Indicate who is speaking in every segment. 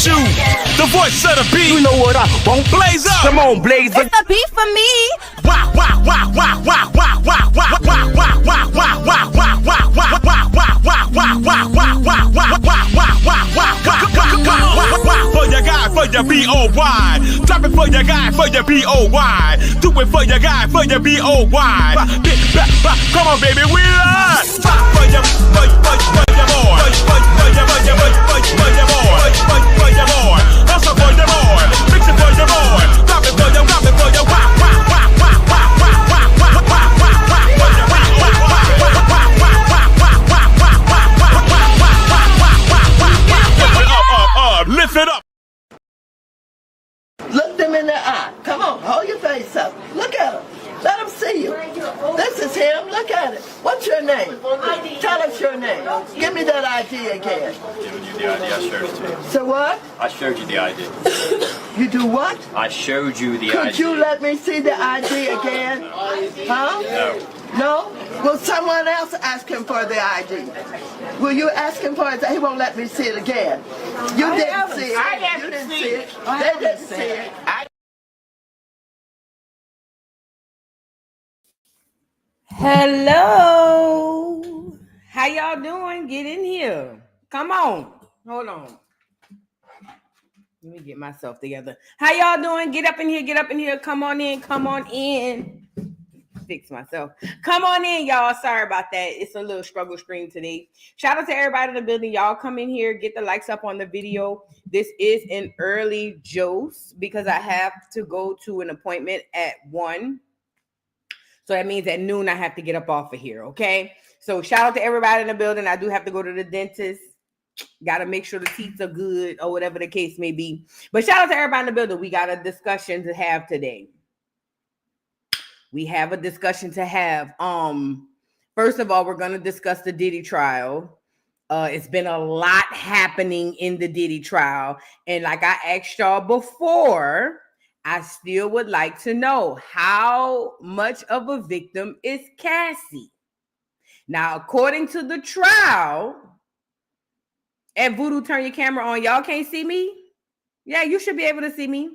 Speaker 1: you, the voice of the beat.
Speaker 2: You know what I want?
Speaker 1: Blaze up.
Speaker 2: Come on, blaze up.
Speaker 3: It's the beat for me.
Speaker 1: Wah wah wah wah wah wah wah wah wah wah wah wah wah wah wah wah wah wah wah wah for your guy, for your B-O-Y. Drop it for your guy, for your B-O-Y. Do it for your guy, for your B-O-Y. Come on, baby, we live. For your boy. For your boy. Also for your boy. Fix it for your boy. Drop it for your lift it up.
Speaker 4: Look them in the eye. Come on, hold your face up. Look at him. Let him see you. This is him. Look at it. What's your name? Tell us your name. Give me that ID again.
Speaker 5: Showed you the ID. I showed it to you.
Speaker 4: So what?
Speaker 5: I showed you the ID.
Speaker 4: You do what?
Speaker 5: I showed you the ID.
Speaker 4: Could you let me see the ID again? Huh?
Speaker 5: No.
Speaker 4: No? Will someone else ask him for the ID? Will you ask him for it? He won't let me see it again. You didn't see it. You didn't see it. They didn't see it.
Speaker 6: Hello. How y'all doing? Get in here. Come on. Hold on. Let me get myself together. How y'all doing? Get up in here. Get up in here. Come on in. Come on in. Fix myself. Come on in, y'all. Sorry about that. It's a little struggle stream today. Shout out to everybody in the building. Y'all come in here. Get the likes up on the video. This is an early Joce because I have to go to an appointment at 1. So that means at noon I have to get up off of here, okay? So shout out to everybody in the building. I do have to go to the dentist. Got to make sure the teeth are good or whatever the case may be. But shout out to everybody in the building. We got a discussion to have today. We have a discussion to have. First of all, we're going to discuss the Diddy trial. It's been a lot happening in the Diddy trial. And like I asked y'all before, I still would like to know how much of a victim is Cassie. Now, according to the trial, at Voodoo, turn your camera on. Y'all can't see me? Yeah, you should be able to see me.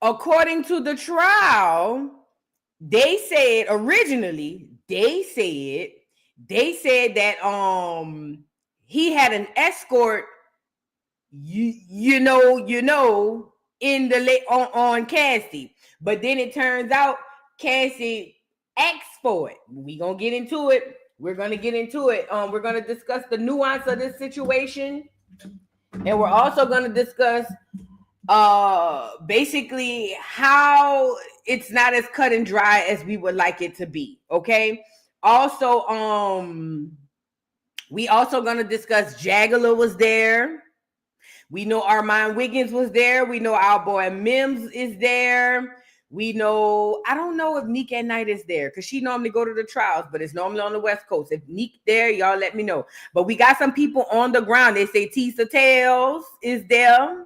Speaker 6: According to the trial, they said originally, they said that he had an escort, you know, in the on Cassie. But then it turns out Cassie asked for it. We're gonna get into it. We're gonna discuss the nuance of this situation. And we're also gonna discuss basically how it's not as cut and dry as we would like it to be. Okay. Also, we also gonna discuss Jagala was there. We know Armand Wiggins was there. We know our boy Mims is there. We know, I don't know if Neek at Night is there because she normally go to the trials, but it's normally on the West Coast. If Neek there, y'all let me know. But we got some people on the ground. They say Tisa Tales is there.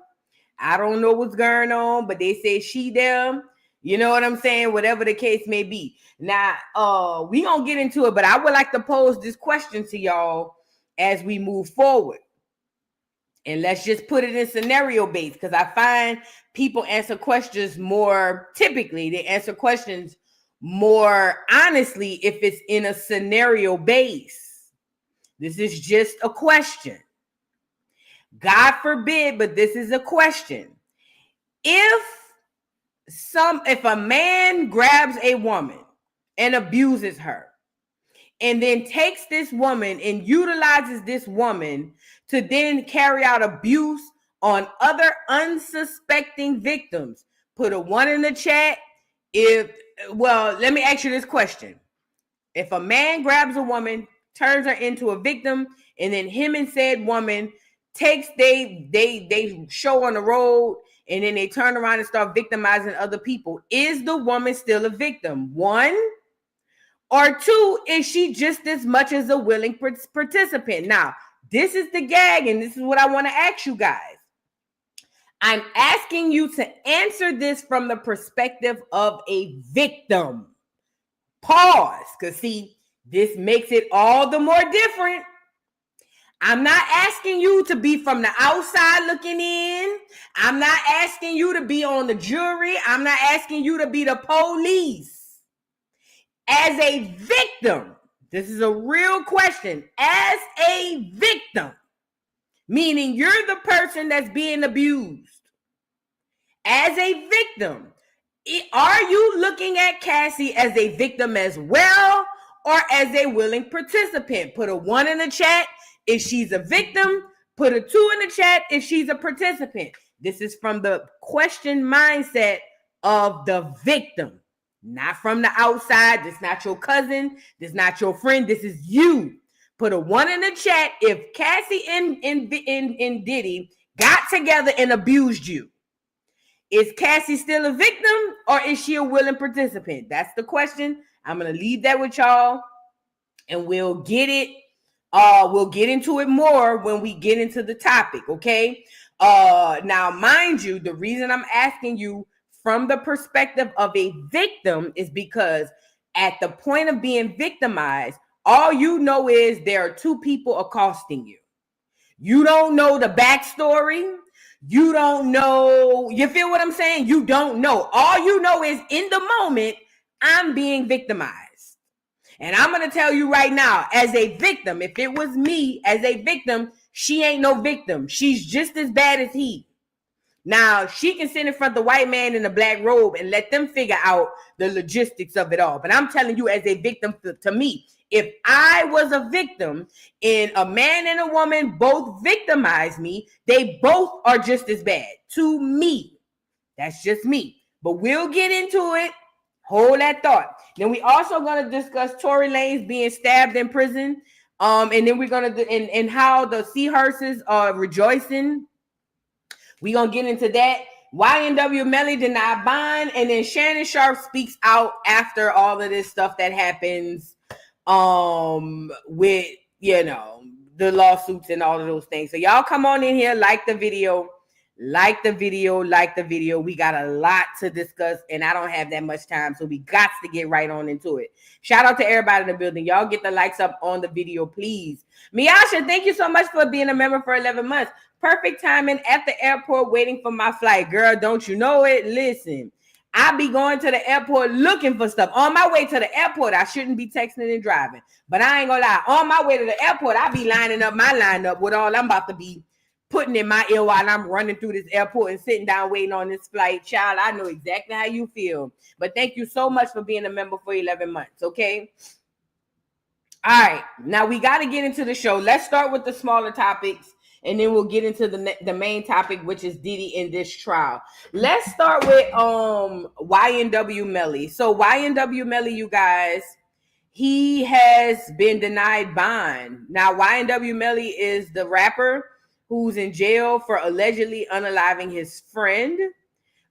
Speaker 6: I don't know what's going on, but they say she there. You know what I'm saying? Whatever the case may be. Now, we gonna get into it, but I would like to pose this question to y'all as we move forward. And let's just put it in scenario based because I find people answer questions more typically. They answer questions more honestly if it's in a scenario base. This is just a question. God forbid, but this is a question. If a man grabs a woman and abuses her, and then takes this woman and utilizes this woman to then carry out abuse on other unsuspecting victims. Put a 1 in the chat. Let me ask you this question. If a man grabs a woman, turns her into a victim, and then him and said woman takes, they show on the road, and then they turn around and start victimizing other people, is the woman still a victim? 1. Or 2, is she just as much as a willing participant? Now, this is the gag, and this is what I want to ask you guys. I'm asking you to answer this from the perspective of a victim. Pause, because see, this makes it all the more different. I'm not asking you to be from the outside looking in. I'm not asking you to be on the jury. I'm not asking you to be the police. As a victim, this is a real question. As a victim, meaning you're the person that's being abused. As a victim, are you looking at Cassie as a victim as well, or as a willing participant? Put a 1 in the chat if she's a victim. Put a 2 in the chat if she's a participant. This is from the question mindset of the victim, not from the outside. This is not your cousin. This is not your friend. This is you. Put a 1 in the chat if Cassie and Diddy got together and abused you. Is Cassie still a victim, or is she a willing participant? That's the question. I'm going to leave that with y'all, and we'll get into it more when we get into the topic, okay? Now, mind you, the reason I'm asking you from the perspective of a victim is because at the point of being victimized, all you know is there are 2 people accosting you. You don't know the backstory. You don't know. You feel what I'm saying? You don't know. All you know is in the moment, I'm being victimized. And I'm going to tell you right now, as a victim, if it was me as a victim, she ain't no victim. She's just as bad as he. Now, she can sit in front of the white man in the black robe and let them figure out the logistics of it all. But I'm telling you, as a victim, to me, if I was a victim and a man and a woman both victimized me, they both are just as bad to me. That's just me. But we'll get into it. Hold that thought. Then we also going to discuss Tory Lanez being stabbed in prison. And then we're going to, and how the Seahursts are rejoicing. We're going to get into that. YNW Melly denied bond. And then Shannon Sharpe speaks out after all of this stuff that happens with, you know, the lawsuits and all of those things. So y'all come on in here, like the video. We got a lot to discuss, and I don't have that much time, so we got to get right on into it. Shout out to everybody in the building. Y'all get the likes up on the video, please. Miasha, thank you so much for being a member for 11 months. Perfect timing at the airport waiting for my flight. Girl, don't you know it? Listen, I be going to the airport looking for stuff. On my way to the airport, I shouldn't be texting and driving. But I ain't gonna lie. On my way to the airport, I be lining up my lineup with all I'm about to be putting in my ear while I'm running through this airport and sitting down waiting on this flight. Child, I know exactly how you feel. But thank you so much for being a member for 11 months, okay? All right. Now, we got to get into the show. Let's start with the smaller topics, and then we'll get into the main topic, which is Diddy in this trial. Let's start with YNW Melly. So YNW Melly, you guys, he has been denied bond. Now, YNW Melly is the rapper who's in jail for allegedly unaliving his friend.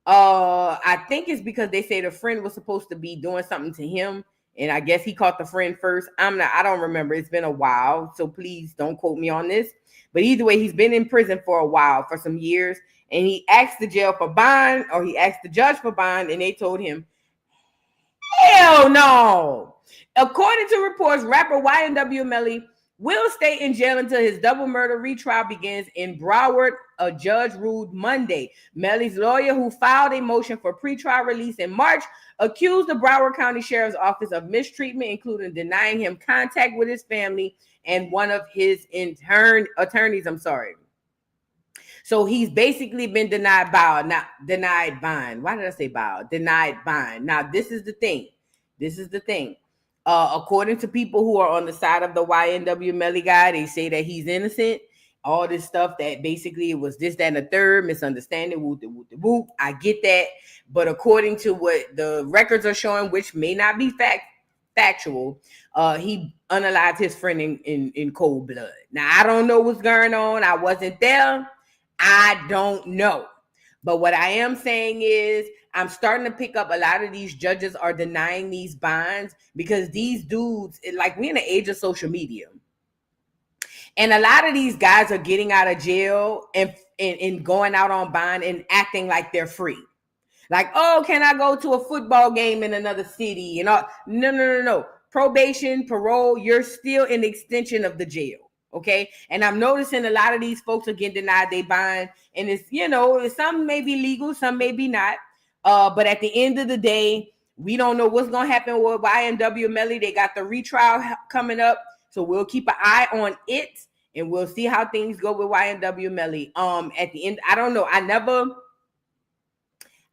Speaker 6: I think it's because they say the friend was supposed to be doing something to him, and I guess he caught the friend first. I don't remember. It's been a while, so please don't quote me on this. But either way, he's been in prison for a while, for some years, and he asked the jail for bond, or he asked the judge for bond, and they told him, hell no. According to reports, rapper YNW Melly will stay in jail until his double murder retrial begins in Broward, a judge ruled Monday. Melly's lawyer, who filed a motion for pretrial release in March, accused the Broward County Sheriff's Office of mistreatment, including denying him contact with his family and one of his attorneys. So he's basically been denied bond. Why did I say bond? Denied bond. Now, this is the thing. According to people who are on the side of the YNW Melly guy, they say that he's innocent. All this stuff that basically it was this, that, and the third, misunderstanding, whoop. I get that. But according to what the records are showing, which may not be factual, he unalived his friend in cold blood. Now, I don't know what's going on. I wasn't there. I don't know. But what I am saying is I'm starting to pick up a lot of these judges are denying these bonds because these dudes, like we're in the age of social media. And a lot of these guys are getting out of jail and going out on bond and acting like they're free. Like, oh, can I go to a football game in another city? And all? No. Probation, parole, you're still an extension of the jail. Okay. And I'm noticing a lot of these folks are getting denied they bond. And it's, you know, some may be legal, some may be not. But at the end of the day, we don't know what's going to happen with YNW Melly. They got the retrial coming up. So we'll keep an eye on it and we'll see how things go with YNW Melly. At the end, I don't know.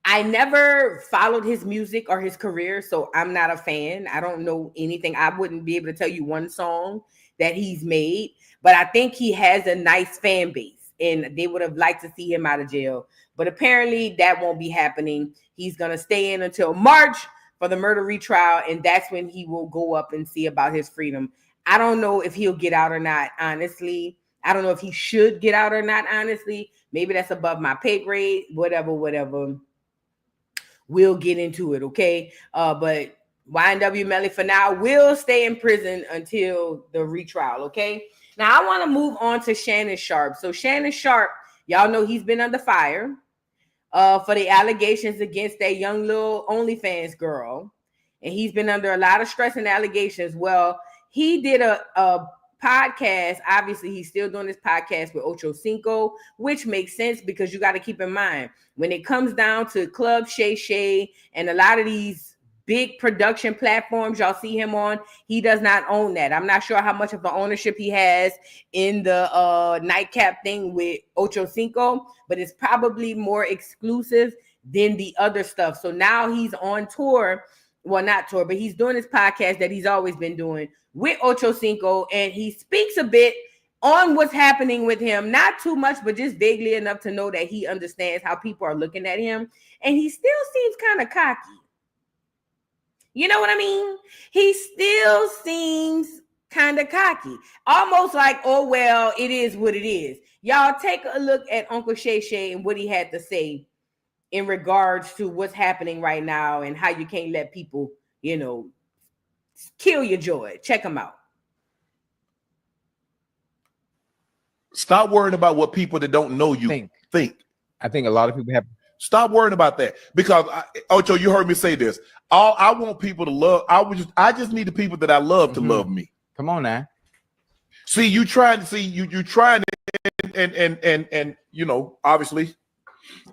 Speaker 6: I never followed his music or his career, so I'm not a fan. I don't know anything. I wouldn't be able to tell you one song that he's made, but I think he has a nice fan base and they would have liked to see him out of jail. But apparently that won't be happening. He's going to stay in until March for the murder retrial, and that's when he will go up and see about his freedom. I don't know if he'll get out or not, honestly. I don't know if he should get out or not, honestly. Maybe that's above my pay grade, whatever. We'll get into it, okay? But YNW Melly for now will stay in prison until the retrial, okay? Now, I want to move on to Shannon Sharpe. So Shannon Sharpe, y'all know he's been under fire for the allegations against that young little OnlyFans girl. And he's been under a lot of stress and allegations. Well, he did a podcast. Obviously, he's still doing this podcast with Ocho Cinco, which makes sense because you got to keep in mind when it comes down to Club Shay Shay and a lot of these big production platforms y'all see him on, he does not own that. I'm not sure how much of an ownership he has in the nightcap thing with Ocho Cinco, but it's probably more exclusive than the other stuff. So now he's on tour. Well, not tour, but he's doing his podcast that he's always been doing with Ocho Cinco, and he speaks a bit on what's happening with him. Not too much, but just vaguely enough to know that he understands how people are looking at him, and he still seems kind of cocky. You know what I mean? He still seems kind of cocky, almost like, oh, well, it is what it is. Y'all take a look at Uncle Shay Shay and what he had to say in regards to what's happening right now and how you can't let people, you know, kill your joy. Check him out.
Speaker 2: Stop worrying about what people that don't know you think.
Speaker 3: I think a lot of people have.
Speaker 2: Stop worrying about that because Ocho, you heard me say this. I want people to love. I just need the people that I love to love me.
Speaker 3: Come on now.
Speaker 2: See, you trying and you know, obviously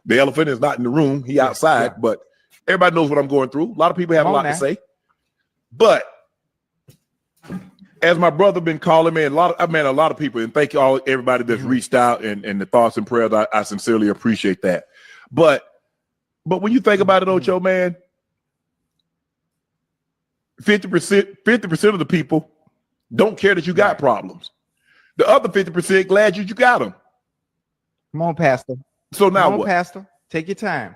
Speaker 2: the elephant is not in the room. He outside, but everybody knows what I'm going through. A lot of people have a lot to say. But as my brother been calling me, a lot of people, and thank you everybody that's reached out and the thoughts and prayers. I sincerely appreciate that. But when you think about it, Ocho, man, 50% of the people don't care that you got problems. The other 50% glad you got them.
Speaker 3: Come on, Pastor.
Speaker 2: So now what?
Speaker 3: Pastor, take your time.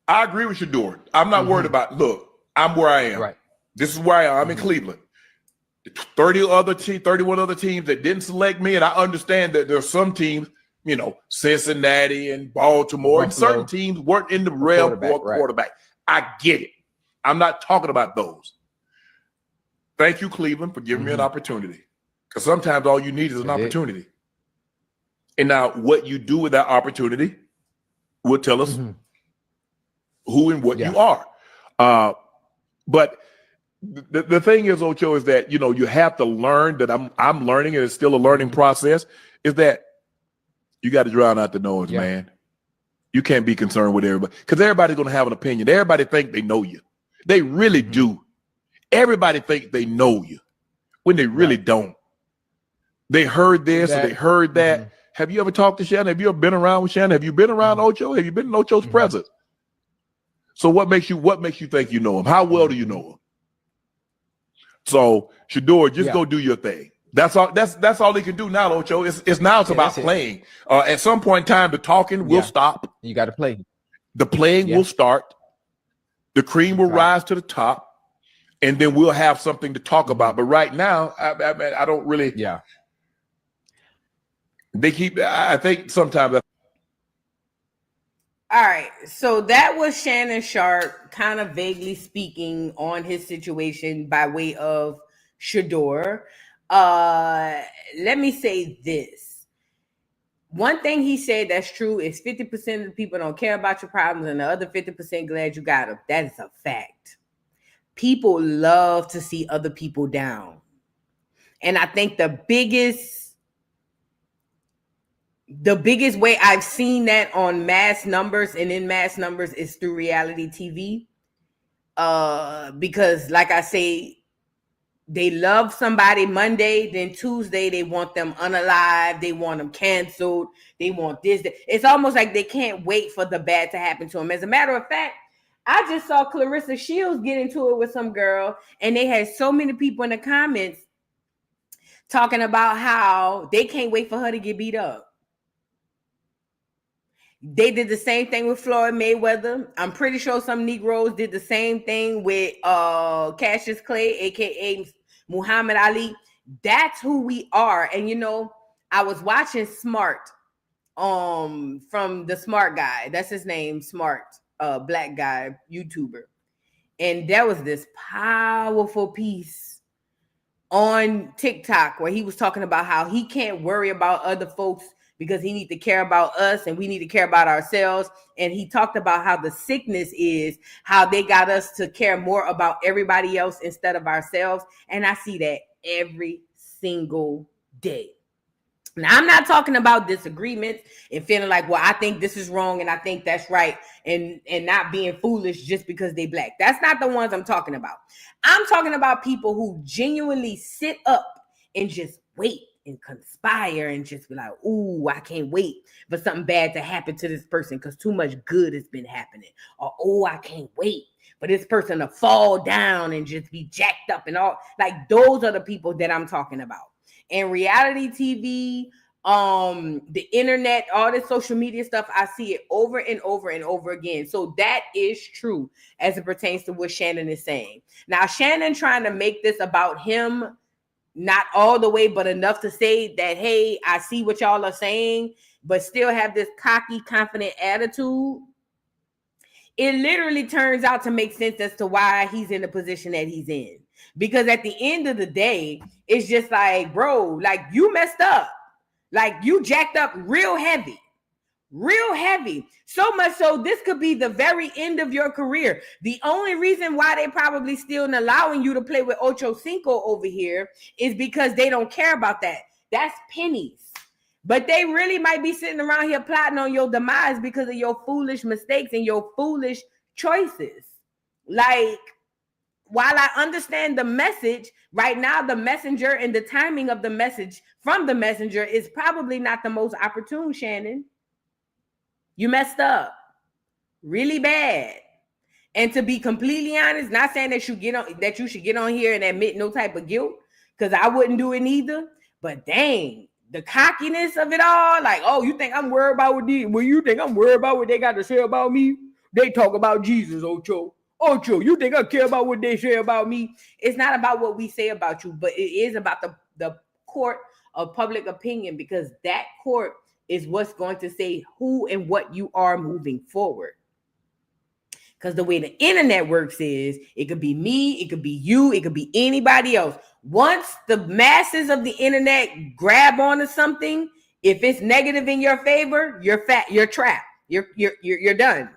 Speaker 2: I agree with you, Doran. I'm not worried about. Look, I'm where I am.
Speaker 3: Right.
Speaker 2: This is where I am. I'm in Cleveland. 31 other teams that didn't select me, and I understand that there's some teams, you know, Cincinnati and Baltimore, and certain teams weren't in the realm for quarterback. I get it. I'm not talking about those. Thank you, Cleveland, for giving me an opportunity. Because sometimes all you need is an opportunity. And now what you do with that opportunity will tell us who and what you are. But the thing is, Ocho, is that, you know, you have to learn that I'm learning, and it's still a learning process, is that you got to drown out the noise, man. You can't be concerned with everybody because everybody's going to have an opinion. Everybody think they know you. They really do. Everybody think they know you when they really don't. They heard this or they heard that. Have you ever talked to Shannon? Have you ever been around with Shannon? Have you been around Ocho? Have you been in Ocho's presence? So what makes you think you know him? How well do you know him? So Shador, just go do your thing. That's all. That's all he can do now, Ocho. It's about playing. At some point in time, the talking will stop. You got to play. The playing will start. The cream will rise to the top, and then we'll have something to talk about. But right now, I don't really. Yeah. They keep. I think sometimes.
Speaker 6: All right, so that was Shannon Sharpe kind of vaguely speaking on his situation by way of Shador. Let me say this. One thing he said that's true is 50% of the people don't care about your problems and the other 50% glad you got them. That is a fact. People love to see other people down. And I think the biggest way I've seen that on mass numbers and in mass numbers is through reality TV. Because like I say, they love somebody Monday, then Tuesday they want them unalive, they want them canceled, they want this. It's almost like they can't wait for the bad to happen to them. As a matter of fact, I just saw Clarissa Shields get into it with some girl, and they had so many people in the comments talking about how they can't wait for her to get beat up. They did the same thing with Floyd Mayweather. I'm pretty sure some Negroes did the same thing with Cassius Clay, aka Muhammad Ali. That's who we are. And you know, I was watching Smart from the Smart guy. That's his name, Smart, black guy, YouTuber. And there was this powerful piece on TikTok where he was talking about how he can't worry about other folks because he needs to care about us and we need to care about ourselves. And he talked about how the sickness is how they got us to care more about everybody else instead of ourselves. And I see that every single day. Now, I'm not talking about disagreements and feeling like, well, I think this is wrong and I think that's right, and not being foolish just because they black. That's not the ones I'm talking about. I'm talking about people who genuinely sit up and just wait and conspire and just be like, ooh, I can't wait for something bad to happen to this person because too much good has been happening. Or, oh, I can't wait for this person to fall down and just be jacked up and all. Like, those are the people that I'm talking about. And reality TV, the internet, all this social media stuff, I see it over and over and over again. So that is true as it pertains to what Shannon is saying. Now, Shannon trying to make this about him, not all the way, but enough to say that, hey, I see what y'all are saying, but still have this cocky, confident attitude. It literally turns out to make sense as to why he's in the position that he's in. Because at the end of the day, it's just like, bro, like, you messed up. Like, you jacked up real heavy. Real heavy. So much so this could be the very end of your career. The only reason why they probably still allowing you to play with Ocho Cinco over here is because they don't care about that. That's pennies. But they really might be sitting around here plotting on your demise because of your foolish mistakes and your foolish choices. Like, while I understand the message, right now the messenger and the timing of the message from the messenger is probably not the most opportune, Shannon. You messed up really bad. And to be completely honest, not saying that you should get on here and admit no type of guilt, because I wouldn't do it either. But dang, the cockiness of it all, like, oh, you think I'm worried about you think I'm worried about what they got to say about me? They talk about Jesus, Ocho. Ocho, you think I care about what they say about me? It's not about what we say about you, but it is about the court of public opinion, because that court is what's going to say who and what you are moving forward. Because the way the internet works is, it could be me, it could be you, it could be anybody else. Once the masses of the internet grab onto something, if it's negative in your favor, you're trapped. You're done.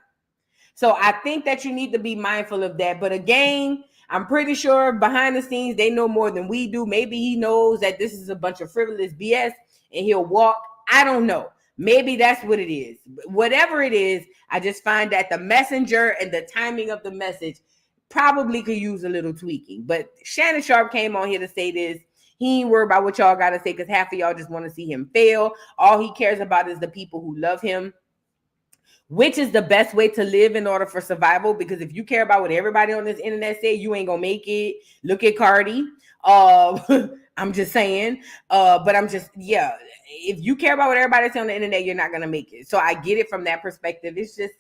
Speaker 6: So I think that you need to be mindful of that. But again, I'm pretty sure behind the scenes, they know more than we do. Maybe he knows that this is a bunch of frivolous BS and he'll walk. I don't know. Maybe that's what it is. Whatever it is, I just find that the messenger and the timing of the message probably could use a little tweaking. But Shannon Sharpe came on here to say this. He ain't worried about what y'all got to say because half of y'all just want to see him fail. All he cares about is the people who love him, which is the best way to live in order for survival. Because if you care about what everybody on this internet say, you ain't gonna make it. Look at Cardi. I'm just saying. But I'm just, yeah. If you care about what everybody say on the internet, you're not gonna make it. So I get it from that perspective. It's just,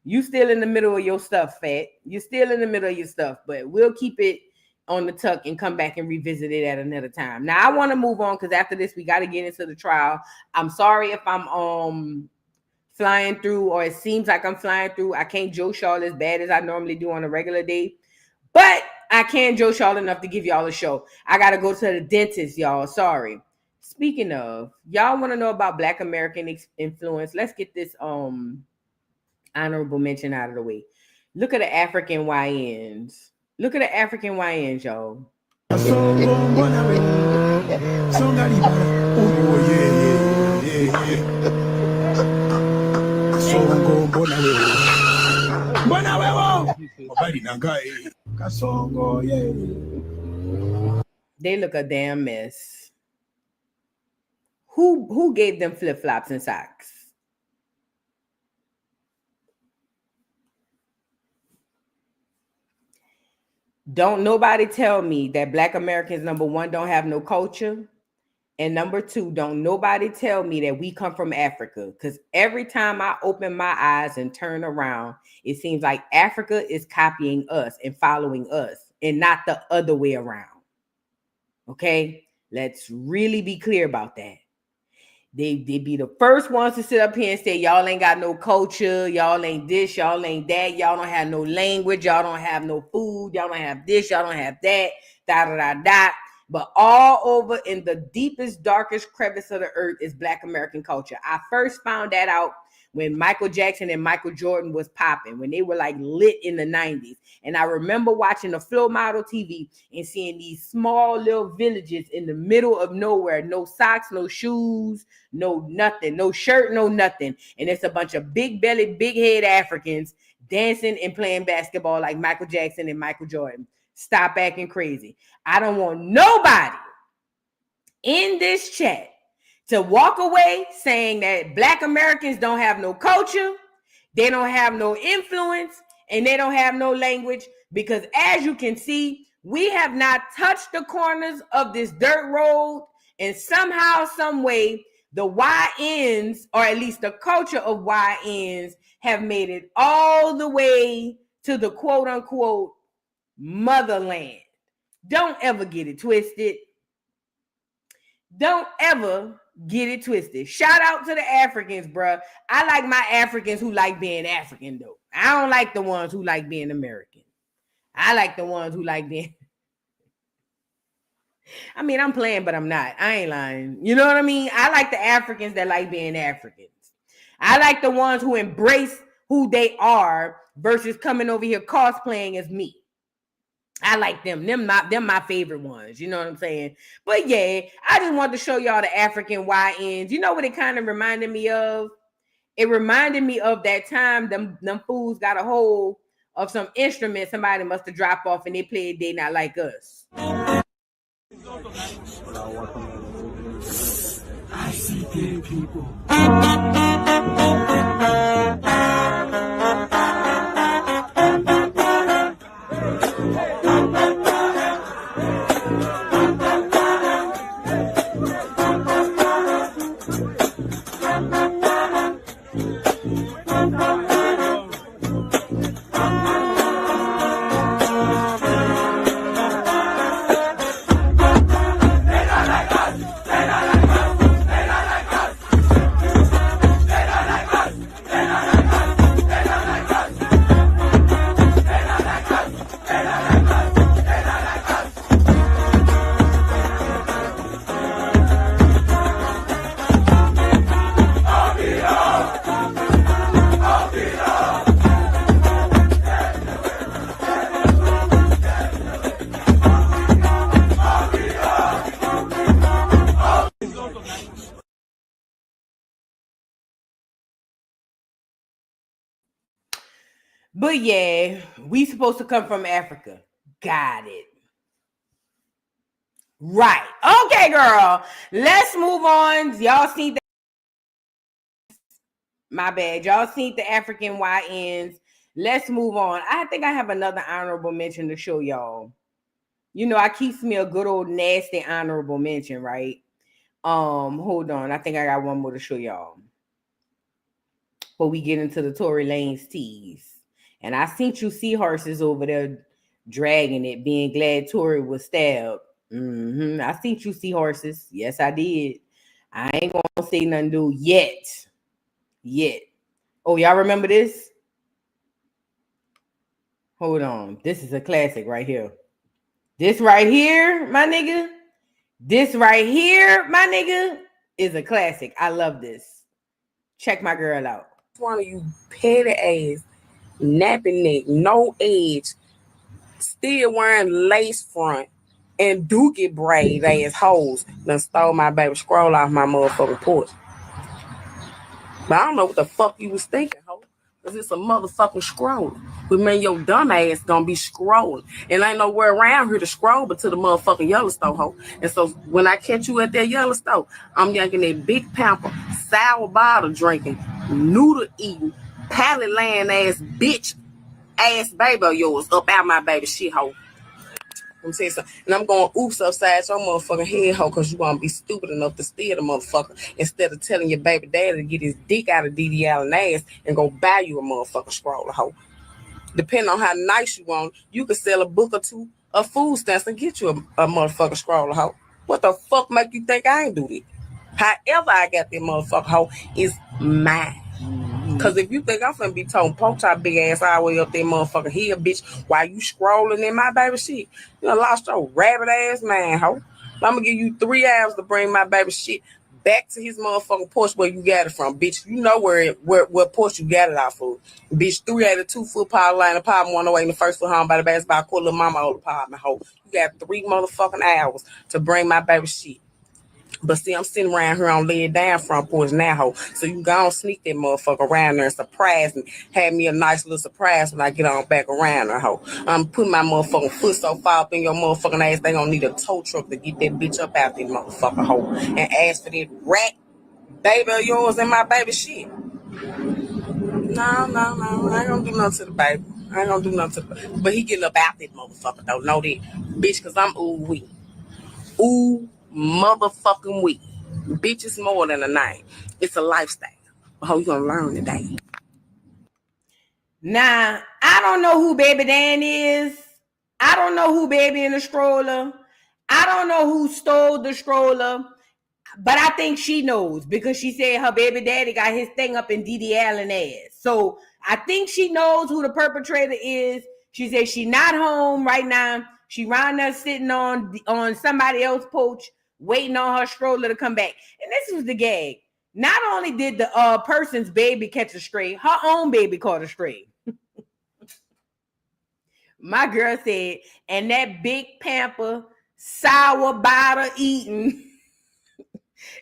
Speaker 6: you still in the middle of your stuff, Fat. You're still in the middle of your stuff. But we'll keep it on the tuck and come back and revisit it at another time. Now I want to move on because after this we got to get into the trial. I'm sorry if I'm flying through, or it seems like I'm flying through. I can't Joe y'all as bad as I normally do on a regular day, but I can Joe y'all enough to give y'all a show. I gotta go to the dentist, y'all. Sorry. Speaking of, y'all want to know about Black American influence? Let's get this honorable mention out of the way. Look at the African YNs. Look at the African YNs, y'all. They look a damn mess. Who gave them flip-flops and socks? Don't nobody tell me that Black Americans, number one, don't have no culture. And number two, don't nobody tell me that we come from Africa. Because every time I open my eyes and turn around, it seems like Africa is copying us and following us and not the other way around. Okay? Let's really be clear about that. They be the first ones to sit up here and say, y'all ain't got no culture, y'all ain't this, y'all ain't that, y'all don't have no language, y'all don't have no food, y'all don't have this, y'all don't have that, da. But all over in the deepest, darkest crevice of the earth is Black American culture. I first found that out when Michael Jackson and Michael Jordan was popping, when they were like lit in the 90s. And I remember watching the Flow Model TV and seeing these small little villages in the middle of nowhere, no socks, no shoes, no nothing, no shirt, no nothing. And it's a bunch of big belly, big head Africans dancing and playing basketball like Michael Jackson and Michael Jordan. Stop acting crazy. I don't want nobody in this chat to walk away saying that Black Americans don't have no culture, they don't have no influence, and they don't have no language, because as you can see, we have not touched the corners of this dirt road, and somehow, some way, the YNs, or at least the culture of YNs, have made it all the way to the quote-unquote motherland. Don't ever get it twisted. Don't ever get it twisted. Shout out to the Africans, bruh. I like my Africans who like being African, though. I don't like the ones who like being American. I like the ones who like being... I mean, I'm playing, but I'm not. I ain't lying. You know what I mean? I like the Africans that like being Africans. I like the ones who embrace who they are versus coming over here cosplaying as me. I like them. Them my favorite ones. You know what I'm saying? But yeah, I just wanted to show y'all the African YNs. You know what it kind of reminded me of? It reminded me of that time them fools got a hold of some instrument somebody must have dropped off and they played They Not Like Us.
Speaker 7: I see dead people.
Speaker 6: But yeah, we supposed to come from Africa. Got it. Right. Okay, girl. Let's move on. Y'all seen that? My bad. Y'all seen the African YNs. Let's move on. I think I have another honorable mention to show y'all. You know, I keeps me a good old nasty honorable mention, right? Hold on. I think I got one more to show y'all. Before we get into the Tory Lanez tease. And I seen you seahorses over there dragging it, being glad Tory was stabbed. I seen you seahorses. Yes, I did. I ain't gonna say nothing to yet. Oh, y'all remember this? Hold on. This is a classic right here. This right here, my nigga. This right here, my nigga, is a classic. I love this. Check my girl out.
Speaker 8: One of you petty ass, nappy neck, no edge, still wearing lace front, and dookie braid ass hoes done stole my baby scroll off my motherfucking porch. But I don't know what the fuck you was thinking, ho. Cause it's a motherfucking scroll. But man, your dumb ass gonna be scrolling. And ain't nowhere around here to scroll but to the motherfucking Yellowstone, ho. And so when I catch you at that Yellowstone, I'm yanking that big pamper, sour bottle drinking, noodle eating, pallet laying ass bitch ass baby of yours up out my baby shit, ho. I'm saying something. And I'm going oops upside your motherfucking head, ho, because you want to be stupid enough to steal the motherfucker instead of telling your baby daddy to get his dick out of Diddy Allen ass and go buy you a motherfucking scroller, ho. Depending on how nice you want, you could sell a book or two of food stamps and get you a motherfucking scroller, ho. What the fuck make you think I ain't do that? However I got that motherfucker, ho, is mine. Cause if you think I'm finna be toting pork chop big ass all the way up there motherfucking hill, bitch, while you scrolling in my baby shit, you done lost your rabbit ass man, ho. I'm gonna give you 3 hours to bring my baby shit back to his motherfucking porch where you got it from, bitch. You know what porch you got it off of. Bitch, 3 out of 2 foot power line apartment 108 in the first foot home by the basketball court, little mama old apartment, ho. You got 3 motherfucking hours to bring my baby shit. But see, I'm sitting around here on lay it down front porch now, ho. So you go sneak that motherfucker around there and surprise me. Have me a nice little surprise when I get on back around there, ho. I'm putting my motherfucking foot so far up in your motherfucking ass, they gonna need a tow truck to get that bitch up out there, motherfucker, ho. And ask for that rat baby of yours and my baby shit. No. I ain't gonna do nothing to the baby. I ain't gonna do nothing to the baby. But he getting up out that motherfucker, though. Know that. Bitch, because I'm ooh-wee. Ooh motherfucking weak. Bitch is more than a name. It's a lifestyle. How you gonna learn today?
Speaker 6: Now, I don't know who Baby Dan is. I don't know who Baby in the stroller. I don't know who stole the stroller. But I think she knows because she said her baby daddy got his thing up in Diddy Allen ass. So I think she knows who the perpetrator is. She said she not home right now. She around there sitting on somebody else's porch, waiting on her stroller to come back. And this was the gag. Not only did the person's baby catch a stray, her own baby caught a stray. My girl said, and that big pamper, sour bottle eating.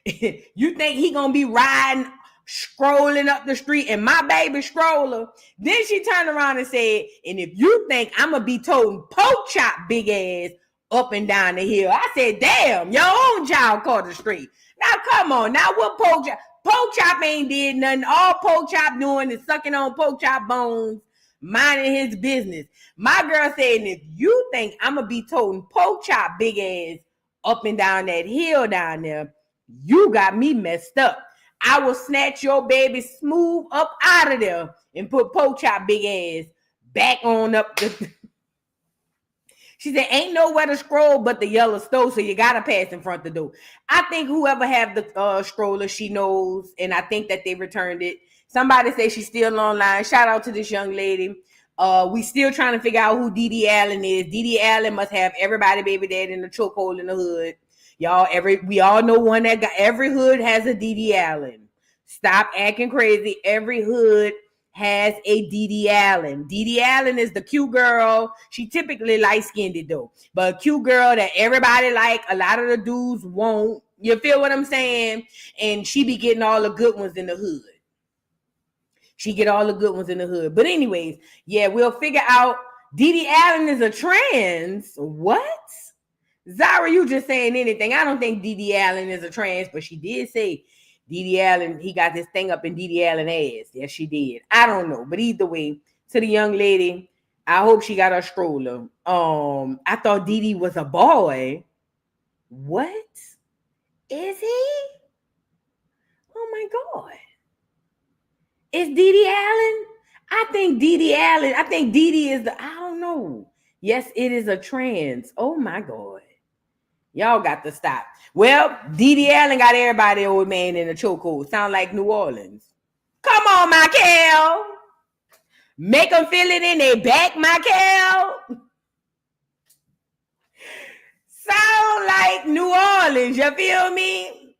Speaker 6: You think he gonna be riding, scrolling up the street in my baby stroller? Then she turned around and said, and if you think I'm gonna be toting pork chop big ass up and down the hill, I said, damn, your own child caught the street. Now come on, now what pork chop ain't did nothing. All pork chop doing is sucking on pork chop bones, minding his business. My girl said, and if you think I'm gonna be toting pork chop big ass up and down that hill down there, you got me messed up. I will snatch your baby smooth up out of there and put pork chop big ass back on up the. She said, ain't nowhere to scroll but the yellow stove, so you gotta pass in front of the door. I think whoever have the stroller, she knows, and I think that they returned it. Somebody say she's still online. Shout out to this young lady. We still trying to figure out who Diddy Allen is. Diddy Allen must have everybody baby dad in the chokehold in the hood. Y'all, we all know one that got every hood has a Diddy Allen. Stop acting crazy. Every hood has a Diddy Allen. Diddy Allen is the cute girl. She typically light-skinned though, but a cute girl that everybody like. A lot of the dudes won't. You feel what I'm saying? And she be getting all the good ones in the hood. She get all the good ones in the hood. But anyways, yeah, we'll figure out. Diddy Allen is a trans. What? Zara, you just saying anything. I don't think Diddy Allen is a trans, but she did say Diddy Allen, he got this thing up in Diddy Allen ass. Yes, she did. I don't know. But either way, to the young lady, I hope she got her stroller. I thought Diddy was a boy. What? Is he? Oh my God. Is Diddy Allen? I think Diddy is I don't know. Yes, it is a trans. Oh my God. Y'all got to stop. Well, Diddy Allen got everybody old man in a chokehold. Sound like New Orleans. Come on, Michael. Make them feel it in their back, Michael. Sound like New Orleans. You feel me?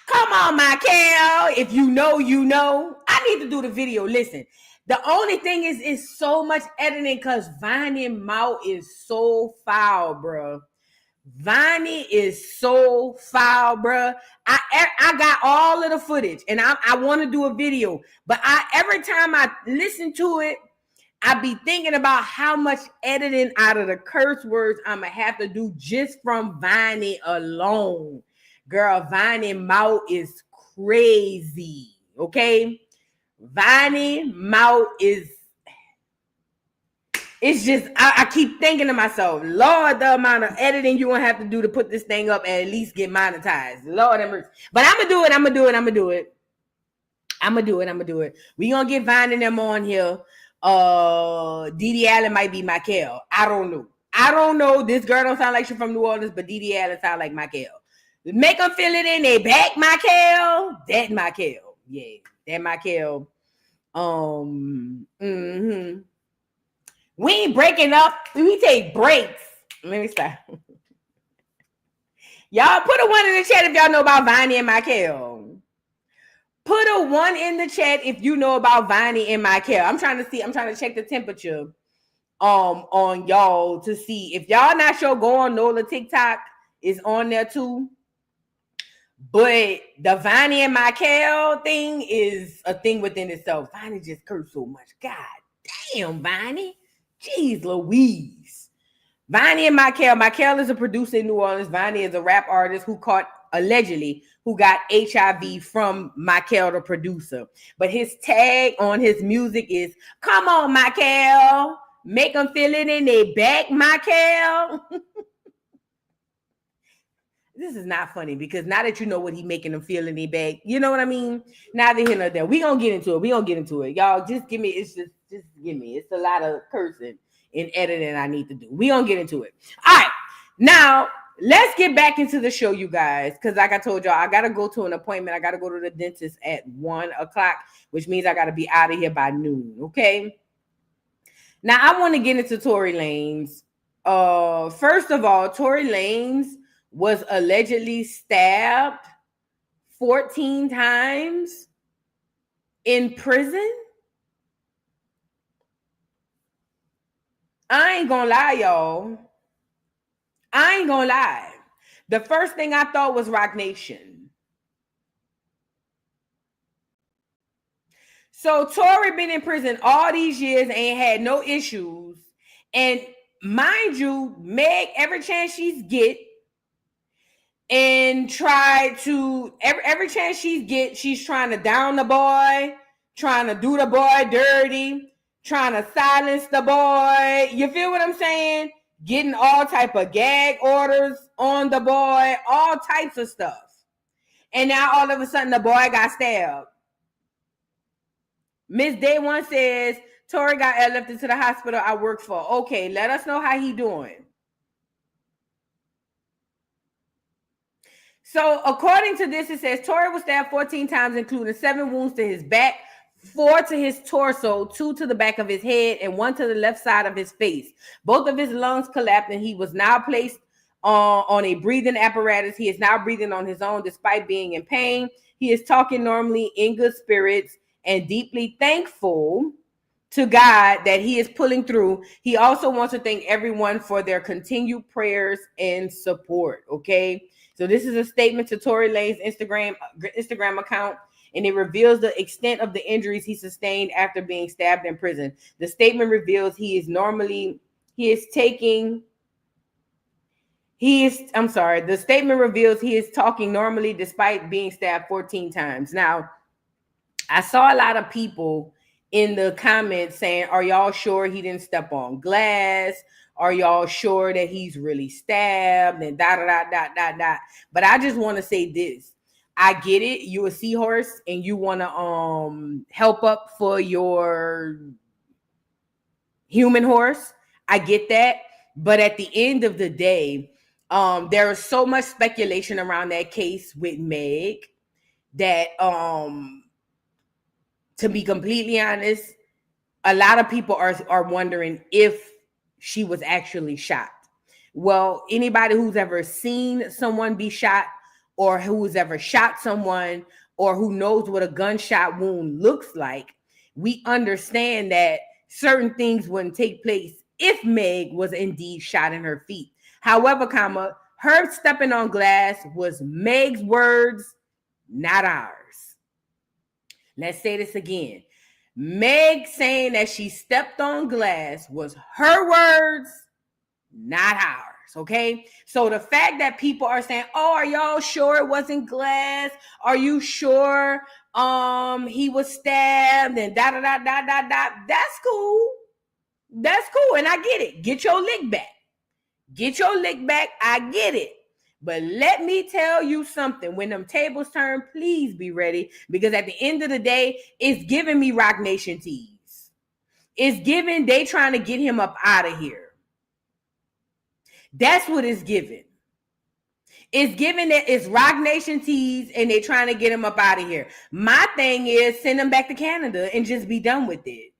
Speaker 6: Come on, Michael. If you know, you know. I need to do the video. Listen, the only thing is so much editing because Vine and Mouth is so foul, bro. Viney is so foul, bruh. I got all of the footage, and I want to do a video, but every time I listen to it, I be thinking about how much editing out of the curse words I'm gonna have to do just from Viney alone. Girl, Viney mouth is crazy. Okay, Viney mouth is. It's just, I keep thinking to myself, Lord, the amount of editing you gonna have to do to put this thing up and at least get monetized. Lord have mercy. But I'm gonna do it. We gonna get Vine and them on here. Diddy Allen might be Michael. I don't know. This girl don't sound like she's from New Orleans, but Diddy Allen sound like Michael. Make them feel it in their back, Michael. That Michael. Yeah, that Michael. We ain't breaking up. We take breaks. Let me stop. Y'all put a 1 in the chat if y'all know about Viney and Michael. Put a 1 in the chat if you know about Viney and Michael. I'm trying to check the temperature on y'all to see. If y'all not sure, go on Nola TikTok. Is on there too. But the Viney and Michael thing is a thing within itself. Viney just cursed so much. God damn, Viney. Jeez Louise. Viney and Michael. Michael is a producer in New Orleans. Viney is a rap artist who got HIV from Michael, the producer. But his tag on his music is, come on, Michael. Make them feel it in their back, Michael. This is not funny because now that you know what he making them feel in their back, you know what I mean? Neither here nor there. We gonna get into it. Y'all just give me, just give me. It's a lot of cursing and editing I need to do. We gonna get into it. All right. Now, let's get back into the show, you guys. Because like I told y'all, I got to go to an appointment. I got to go to the dentist at 1 o'clock, which means I got to be out of here by noon. Okay. Now, I want to get into Tory Lanez. First of all, Tory Lanez was allegedly stabbed 14 times in prison. I ain't gonna lie, y'all. The first thing I thought was Roc Nation. So Tory been in prison all these years and ain't had no issues. And mind you, Meg, every chance she's get, and every chance she's trying to down the boy, trying to do the boy dirty, trying to silence the boy. You feel what I'm saying? Getting all type of gag orders on the boy, all types of stuff. And now all of a sudden the boy got stabbed. Miss Day One says, Tory got airlifted to the hospital I work for. Okay, let us know how he doing. So according to this, it says Tory was stabbed 14 times, including 7 wounds to his back, 4 to his torso, 2 to the back of his head, and 1 to the left side of his face. Both of his lungs collapsed, and he was now placed on a breathing apparatus. He is now breathing on his own despite being in pain. He is talking normally, in good spirits, and deeply thankful to God that he is pulling through. He also wants to thank everyone for their continued prayers and support. Okay, so this is a statement to Tory Lanez's Instagram account, and it reveals the extent of the injuries he sustained after being stabbed in prison. The statement reveals the statement reveals he is talking normally despite being stabbed 14 times. Now, I saw a lot of people in the comments saying, are y'all sure he didn't step on glass? Are y'all sure that he's really stabbed? And da. But I just want to say this. I get it. You a seahorse and you want to help up for your human horse. I get that. But at the end of the day, there is so much speculation around that case with Meg that, to be completely honest, a lot of people are wondering if she was actually shot. Well, anybody who's ever seen someone be shot, or who's ever shot someone, or who knows what a gunshot wound looks like, we understand that certain things wouldn't take place if Meg was indeed shot in her feet. However, her stepping on glass was Meg's words, not ours. Let's say this again. Meg saying that she stepped on glass was her words, not ours. Okay, so the fact that people are saying, "Oh, are y'all sure it wasn't glass? Are you sure he was stabbed?" and da da da da da da. That's cool. That's cool, and I get it. Get your lick back. Get your lick back. I get it. But let me tell you something. When them tables turn, please be ready, because at the end of the day, it's giving me Rock Nation tease. It's giving they trying to get him up out of here. That's what it's giving. It's giving that it's Rock Nation tease and they're trying to get him up out of here. My thing is send him back to Canada and just be done with it.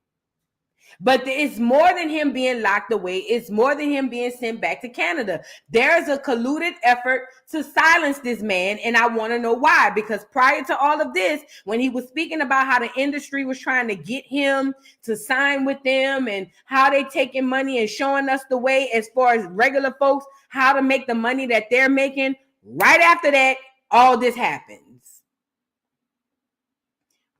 Speaker 6: But it's more than him being locked away. It's more than him being sent back to Canada. There's a colluded effort to silence this man, and I want to know why. Because prior to all of this, when he was speaking about how the industry was trying to get him to sign with them and how they taking money and showing us the way as far as regular folks, how to make the money that they're making, right after that, all this happens.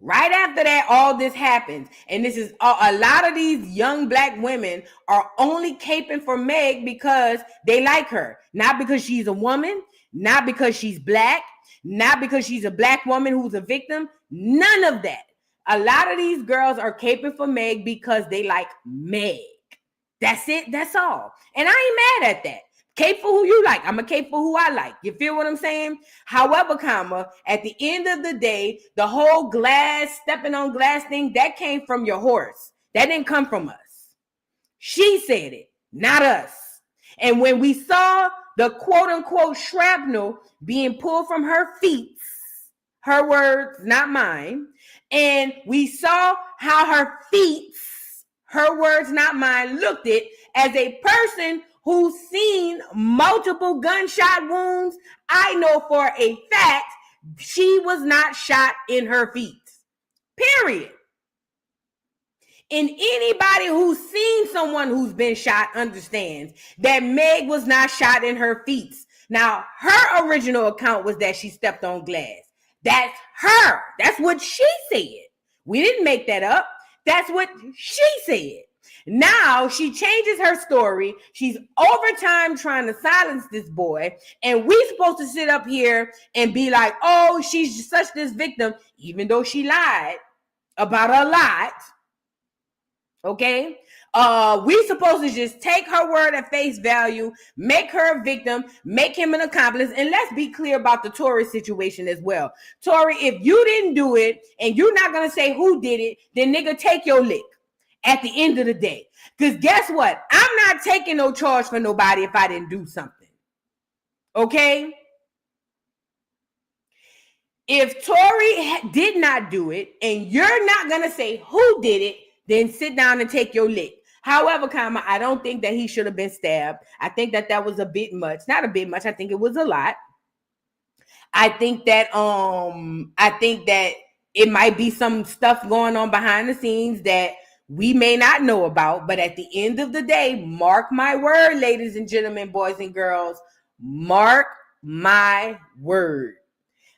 Speaker 6: Right after that, all this happens. And this is a lot of these young black women are only caping for Meg because they like her. Not because she's a woman, not because she's black, not because she's a black woman who's a victim. None of that. A lot of these girls are caping for Meg because they like Meg. That's it. That's all. And I ain't mad at that. Cape for who you like. I'm a cape for who I like. You feel what I'm saying? However, at the end of the day, the whole glass, stepping on glass thing, that came from your horse. That didn't come from us. She said it, not us. And when we saw the quote unquote shrapnel being pulled from her feet, her words, not mine, and we saw how her feet, her words, not mine, looked it as a person who's seen multiple gunshot wounds, I know for a fact she was not shot in her feet. Period. And anybody who's seen someone who's been shot understands that Meg was not shot in her feet. Now, her original account was that she stepped on glass. That's her. That's what she said. We didn't make that up. That's what she said. Now she changes her story. She's overtime trying to silence this boy. And we supposed to sit up here and be like, oh, she's such this victim, even though she lied about a lot. Okay. We supposed to just take her word at face value, make her a victim, make him an accomplice. And let's be clear about the Tory situation as well. Tory, if you didn't do it and you're not going to say who did it, then nigga, take your lick. At the end of the day, because guess what? I'm not taking no charge for nobody if I didn't do something. Okay? If Tory did not do it and you're not going to say who did it, then sit down and take your lick. However, I don't think that he should have been stabbed. I think that was a bit much. Not a bit much. I think it was a lot. I think that it might be some stuff going on behind the scenes that we may not know about, but at the end of the day, mark my word, ladies and gentlemen, boys and girls, mark my word.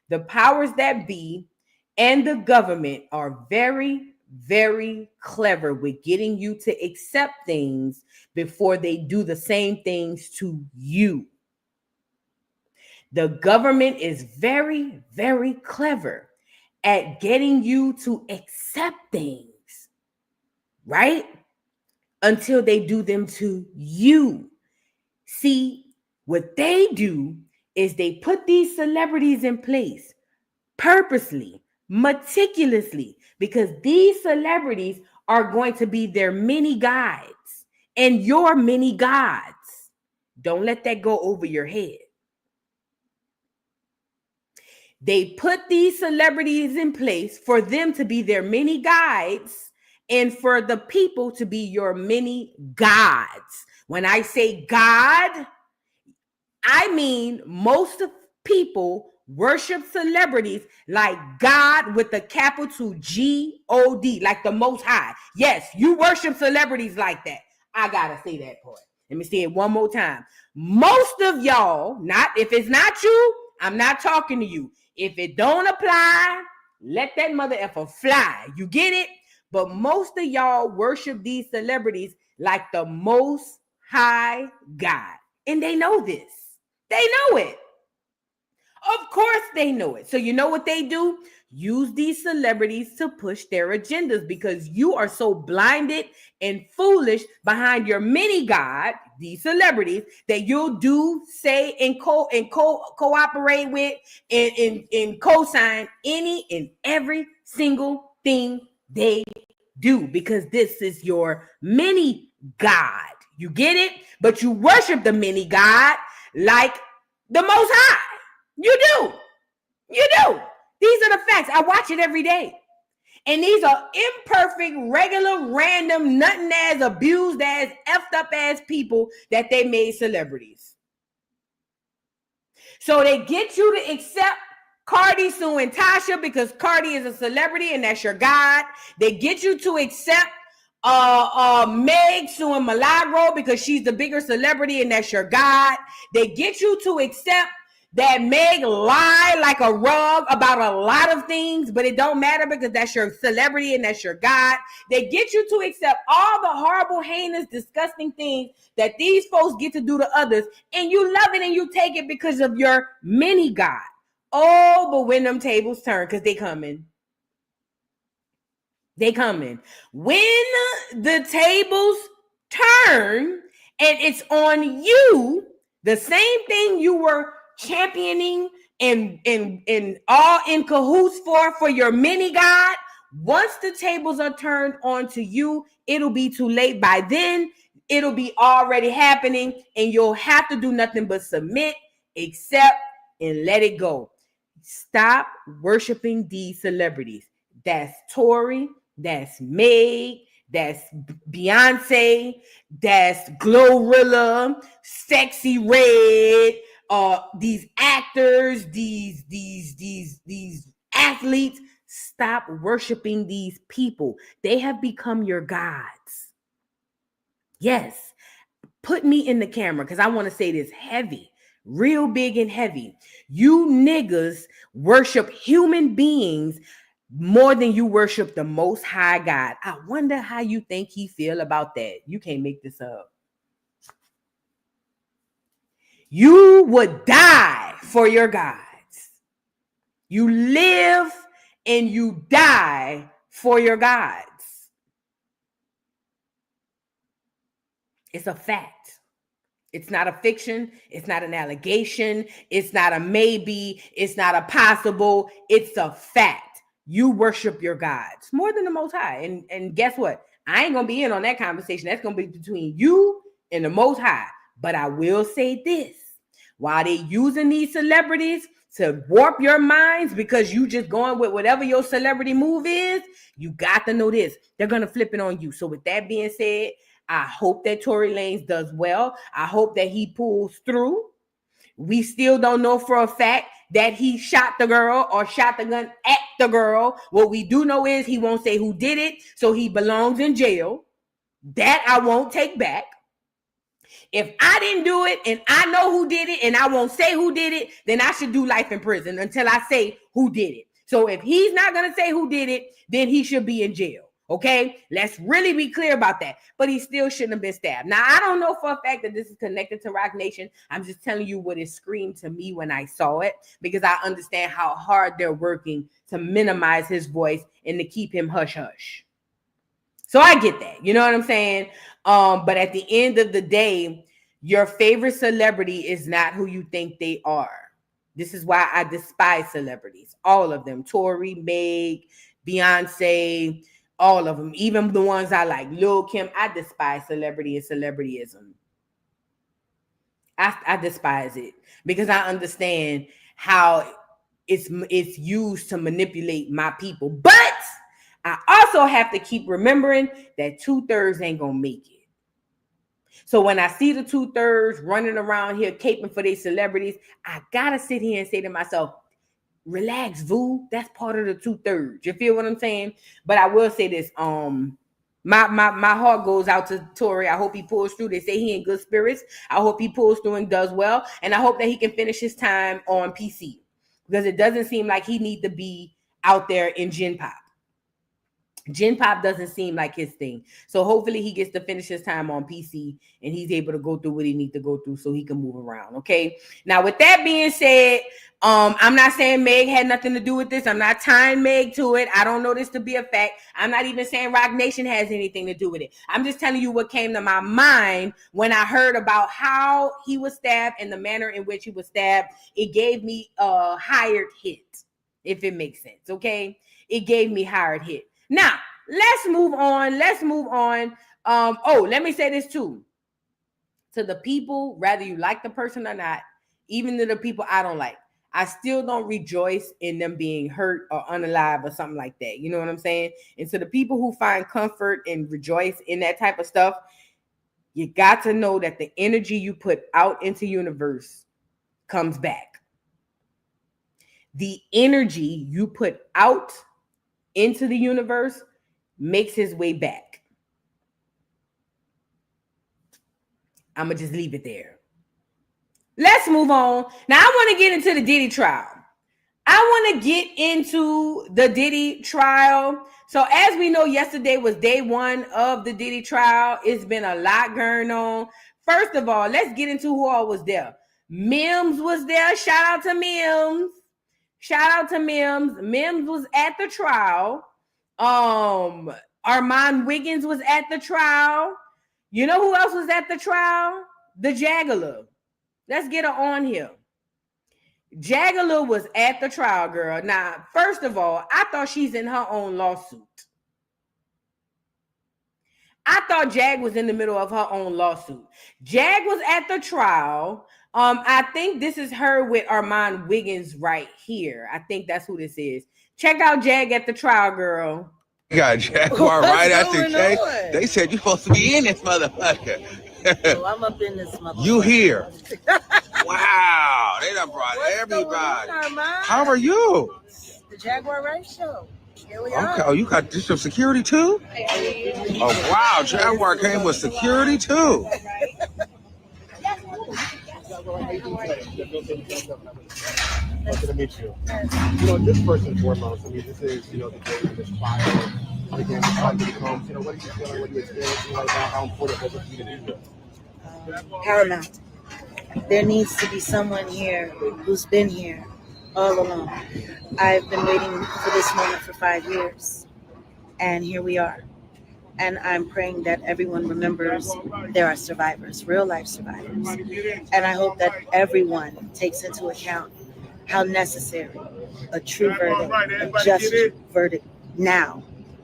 Speaker 6: The powers that be and the government are very, very clever with getting you to accept things before they do the same things to you. The government is very, very clever at getting you to accept things. Right? Until they do them to you. See, what they do is they put these celebrities in place purposely, meticulously, because these celebrities are going to be their mini guides and your mini gods. Don't let that go over your head. They put these celebrities in place for them to be their mini guides and for the people to be your many gods. When I say God, I mean most people worship celebrities like God with the capital G-O-D, like the Most High. Yes, you worship celebrities like that. I gotta say that part. Let me say it one more time. Most of y'all, not if it's not you, I'm not talking to you. If it don't apply, let that mother effer fly. You get it? But most of y'all worship these celebrities like the most high God. And they know this. They know it. Of course they know it. So you know what they do? Use these celebrities to push their agendas because you are so blinded and foolish behind your mini God, these celebrities, that you'll do, say, and cooperate with and co-sign any and every single thing they do because this is your mini God. You get it? But you worship the mini God like the Most High. You do. You do. These are the facts. I watch it every day. And these are imperfect, regular, random, nothing ass, abused ass, effed up ass people that they made celebrities. So they get you to accept Cardi suing Tasha because Cardi is a celebrity and that's your God. They get you to accept Meg suing Milagro because she's the bigger celebrity and that's your God. They get you to accept that Meg lied like a rug about a lot of things, but it don't matter because that's your celebrity and that's your God. They get you to accept all the horrible, heinous, disgusting things that these folks get to do to others, and you love it and you take it because of your mini God. Oh, but when them tables turn, because they coming. They coming. When the tables turn and it's on you, the same thing you were championing and all in cahoots for your mini God, once the tables are turned onto you, it'll be too late. By then, it'll be already happening and you'll have to do nothing but submit, accept, and let it go. Stop worshiping these celebrities. That's Tory, that's Meg, that's Beyonce, that's Glorilla, Sexy Red, these actors, these athletes. Stop worshiping these people. They have become your gods. Yes. Put me in the camera because I want to say this heavy, real big and heavy. You niggas worship human beings more than you worship the Most High God. I wonder how you think he feel about that. You can't make this up. You would die for your gods. You live and you die for your gods. It's a fact. It's not a fiction. It's not an allegation. It's not a maybe. It's not a possible. It's a fact. You worship your gods more than the Most High. And guess what? I ain't going to be in on that conversation. That's going to be between you and the Most High. But I will say this. While they using these celebrities to warp your minds because you just going with whatever your celebrity move is, you got to know this. They're going to flip it on you. So with that being said, I hope that Tory Lanez does well. I hope that he pulls through. We still don't know for a fact that he shot the girl or shot the gun at the girl. What we do know is he won't say who did it, so he belongs in jail. That I won't take back. If I didn't do it and I know who did it and I won't say who did it, then I should do life in prison until I say who did it. So if he's not going to say who did it, then he should be in jail. Okay, let's really be clear about that. But he still shouldn't have been stabbed. Now, I don't know for a fact that this is connected to Roc Nation. I'm just telling you what it screamed to me when I saw it, because I understand how hard they're working to minimize his voice and to keep him hush hush. So I get that. You know what I'm saying? But at the end of the day, your favorite celebrity is not who you think they are. This is why I despise celebrities. All of them. Tory, Meg, Beyonce, all of them, even the ones I like, Lil' Kim. I despise celebrity and celebrityism. I despise it because I understand how it's used to manipulate my people. But I also have to keep remembering that 2/3 ain't gonna make it. So when I see the 2/3 running around here caping for these celebrities, I gotta sit here and say to myself, relax, Vu. That's part of the 2/3. You feel what I'm saying? But I will say this. My heart goes out to Tory. I hope he pulls through. They say he in good spirits. I hope he pulls through and does well. And I hope that he can finish his time on PC, because it doesn't seem like he need to be out there in Gen Pop. Gen Pop doesn't seem like his thing. So hopefully he gets to finish his time on PC and he's able to go through what he needs to go through so he can move around. Okay. Now, with that being said, I'm not saying Meg had nothing to do with this. I'm not tying Meg to it. I don't know this to be a fact. I'm not even saying Rock Nation has anything to do with it. I'm just telling you what came to my mind when I heard about how he was stabbed and the manner in which he was stabbed. It gave me a hired hit, if it makes sense. Okay. It gave me hired hit. Now, let's move on. Let me say this too. To the people, whether you like the person or not, even to the people I don't like, I still don't rejoice in them being hurt or unalive or something like that. You know what I'm saying? And to the people who find comfort and rejoice in that type of stuff, you got to know that the energy you put out into universe comes back. The energy you put out into the universe makes his way back. I'm going to just leave it there. Let's move on. Now, I want to get into the Diddy trial. So as we know, yesterday was day one of the Diddy trial. It's been a lot going on. First of all, let's get into who all was there. Mims was there. Shout out to Mims. Mims was at the trial. Armand Wiggins was at the trial. You know who else was at the trial? The Jaggler. Let's get her on here. Jaggler was at the trial, girl. Now, first of all, I thought she's in her own lawsuit. I thought Jag was in the middle of her own lawsuit. Jag was at the trial. I think this is her with Armand Wiggins right here. I think that's who this is. Check out Jag at the trial, girl.
Speaker 9: You got Jaguar right after Jay. They said you're supposed to be in this motherfucker.
Speaker 10: Oh, I'm up in this motherfucker.
Speaker 9: You here. Wow. They done brought everybody. How are you?
Speaker 10: The Jaguar Race Show. Here we are.
Speaker 9: Okay. Oh, you got this some security too? Oh, wow. Jaguar came with security too.
Speaker 11: Nice to meet you. Just first and foremost, this is, the day of this trial. Again, the time comes, what are you feeling, what are you experiencing right now? How important was it for you to be here?
Speaker 10: Paramount. There needs to be someone here who's been here all along. I've been waiting for this moment for 5 years, and here we are. And I'm praying that everyone remembers there are survivors, real life survivors. And I hope that everyone takes into account how necessary a true verdict, a just verdict now.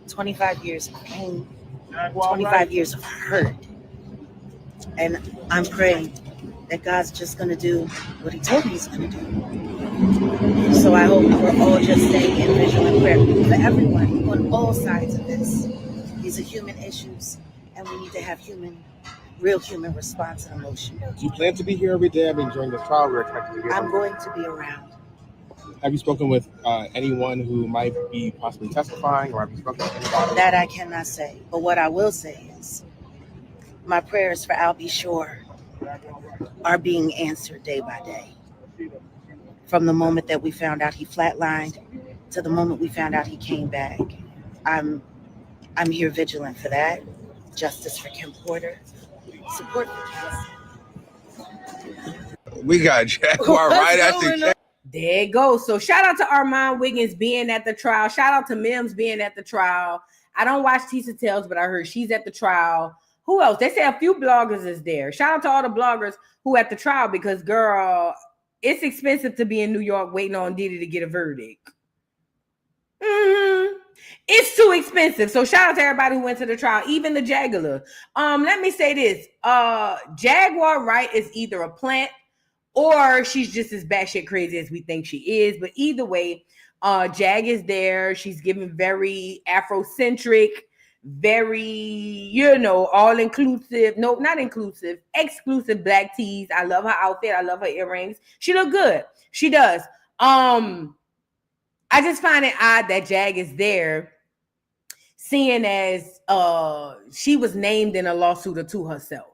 Speaker 10: 25 years of pain, 25 years of hurt. And I'm praying that God's just going to do what he told me he's going to do. So I hope we're all just staying in vigilant prayer for everyone on all sides of this. These are human issues, and we need to have real human response and emotion.
Speaker 11: Do you plan to be here every day? During the trial, we're expected to be here.
Speaker 10: I'm going to be around.
Speaker 11: Have you spoken with anyone who might be possibly testifying, or have you spoken to anybody?
Speaker 10: That I cannot say. But what I will say is my prayers for Al B. Shore are being answered day by day. From the moment that we found out he flatlined to the moment we found out he came back. I'm here vigilant for that. Justice for Kim Porter. Support for Cassie.
Speaker 9: We got Jaguar right after Jay.
Speaker 6: There it goes. So shout out to Armand Wiggins being at the trial. Shout out to Mims being at the trial. I don't watch Tisa Tells, but I heard she's at the trial. Who else? They say a few bloggers is there. Shout out to all the bloggers who at the trial, because girl, it's expensive to be in New York waiting on Diddy to get a verdict. It's too expensive. So shout out to everybody who went to the trial, even the Jaguar. Let me say this. Jaguar Wright is either a plant or she's just as batshit crazy as we think she is. But either way, Jag is there. She's giving very Afrocentric, very, all-inclusive. No, not inclusive. Exclusive black tees. I love her outfit. I love her earrings. She look good. She does. I just find it odd that Jag is there seeing as she was named in a lawsuit or to herself.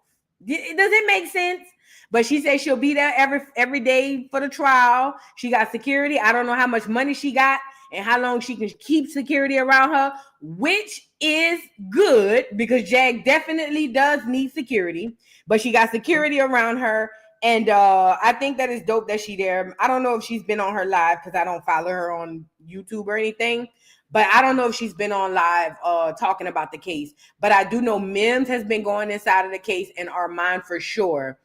Speaker 6: Does it make sense? But she said she'll be there every day for the trial. She got security. I don't know how much money she got and how long she can keep security around her, which is good because Jag definitely does need security, but she got security around her. And I think that is dope that she there. I don't know if she's been on her live because I don't follow her on YouTube or anything, but I don't know if she's been on live talking about the case. But I do know Mims has been going inside of the case, and Armand for sure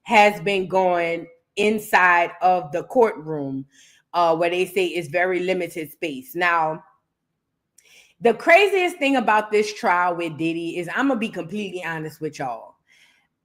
Speaker 6: has been going inside of the courtroom where they say it's very limited space. Now, the craziest thing about this trial with Diddy is, I'm going to be completely honest with y'all.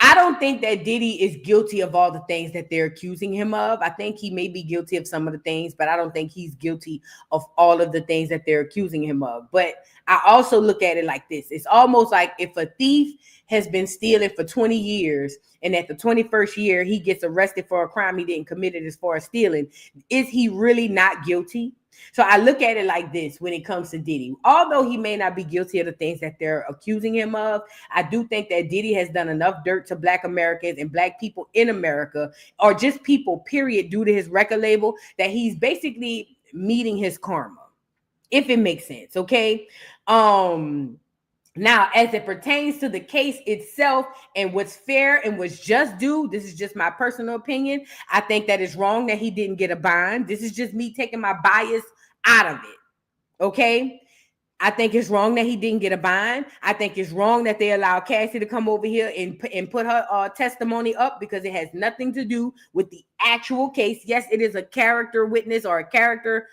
Speaker 6: I don't think that Diddy is guilty of all the things that they're accusing him of. I think he may be guilty of some of the things, but I don't think he's guilty of all of the things that they're accusing him of. But I also look at it like this. It's almost like if a thief has been stealing for 20 years and at the 21st year, he gets arrested for a crime he didn't commit as far as stealing. Is he really not guilty? So I look at it like this when it comes to Diddy. Although he may not be guilty of the things that they're accusing him of, I do think that Diddy has done enough dirt to Black Americans and Black people in America, or just people, period, due to his record label, that he's basically meeting his karma, if it makes sense, okay? Now, as it pertains to the case itself and what's fair and what's just due, this is just my personal opinion. I think that it's wrong that he didn't get a bond. This is just me taking my bias out of it, okay? I think it's wrong that he didn't get a bond. I think it's wrong that they allowed Cassie to come over here and put her testimony up because it has nothing to do with the actual case. Yes, it is a character witness or a character,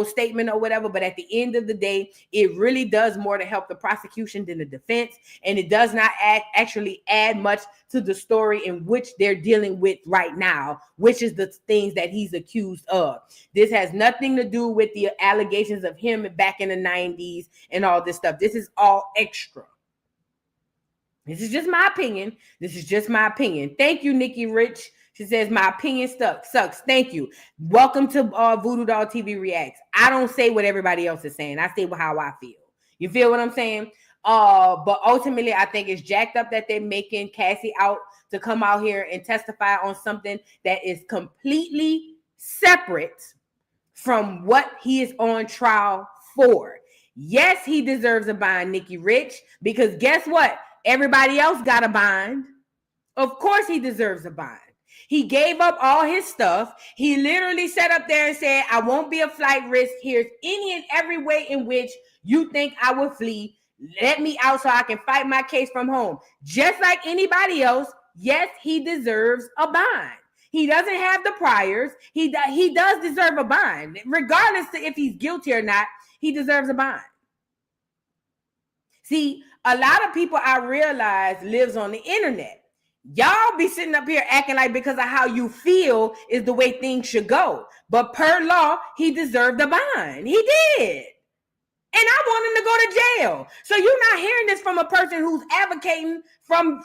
Speaker 6: statement or whatever. But at the end of the day, it really does more to help the prosecution than the defense. And it does not actually add much to the story in which they're dealing with right now, which is the things that he's accused of. This has nothing to do with the allegations of him back in the 90s and all this stuff. This is all extra. This is just my opinion. This is just my opinion. Thank you, Nikki Rich. She says, my opinion sucks. Thank you. Welcome to Voodoo Doll TV Reacts. I don't say what everybody else is saying. I say how I feel. You feel what I'm saying? But ultimately, I think it's jacked up that they're making Cassie out to come out here and testify on something that is completely separate from what he is on trial for. Yes, he deserves a bond, Nikki Rich, because guess what? Everybody else got a bond. Of course he deserves a bond. He gave up all his stuff. He literally sat up there and said, I won't be a flight risk. Here's any and every way in which you think I will flee. Let me out so I can fight my case from home. Just like anybody else, yes, he deserves a bond. He doesn't have the priors. He does deserve a bond. Regardless of if he's guilty or not, he deserves a bond. See, a lot of people I realize lives on the internet. Y'all be sitting up here acting like because of how you feel is the way things should go. But per law, he deserved a bond. He did. And I want him to go to jail. So you're not hearing this from a person who's advocating for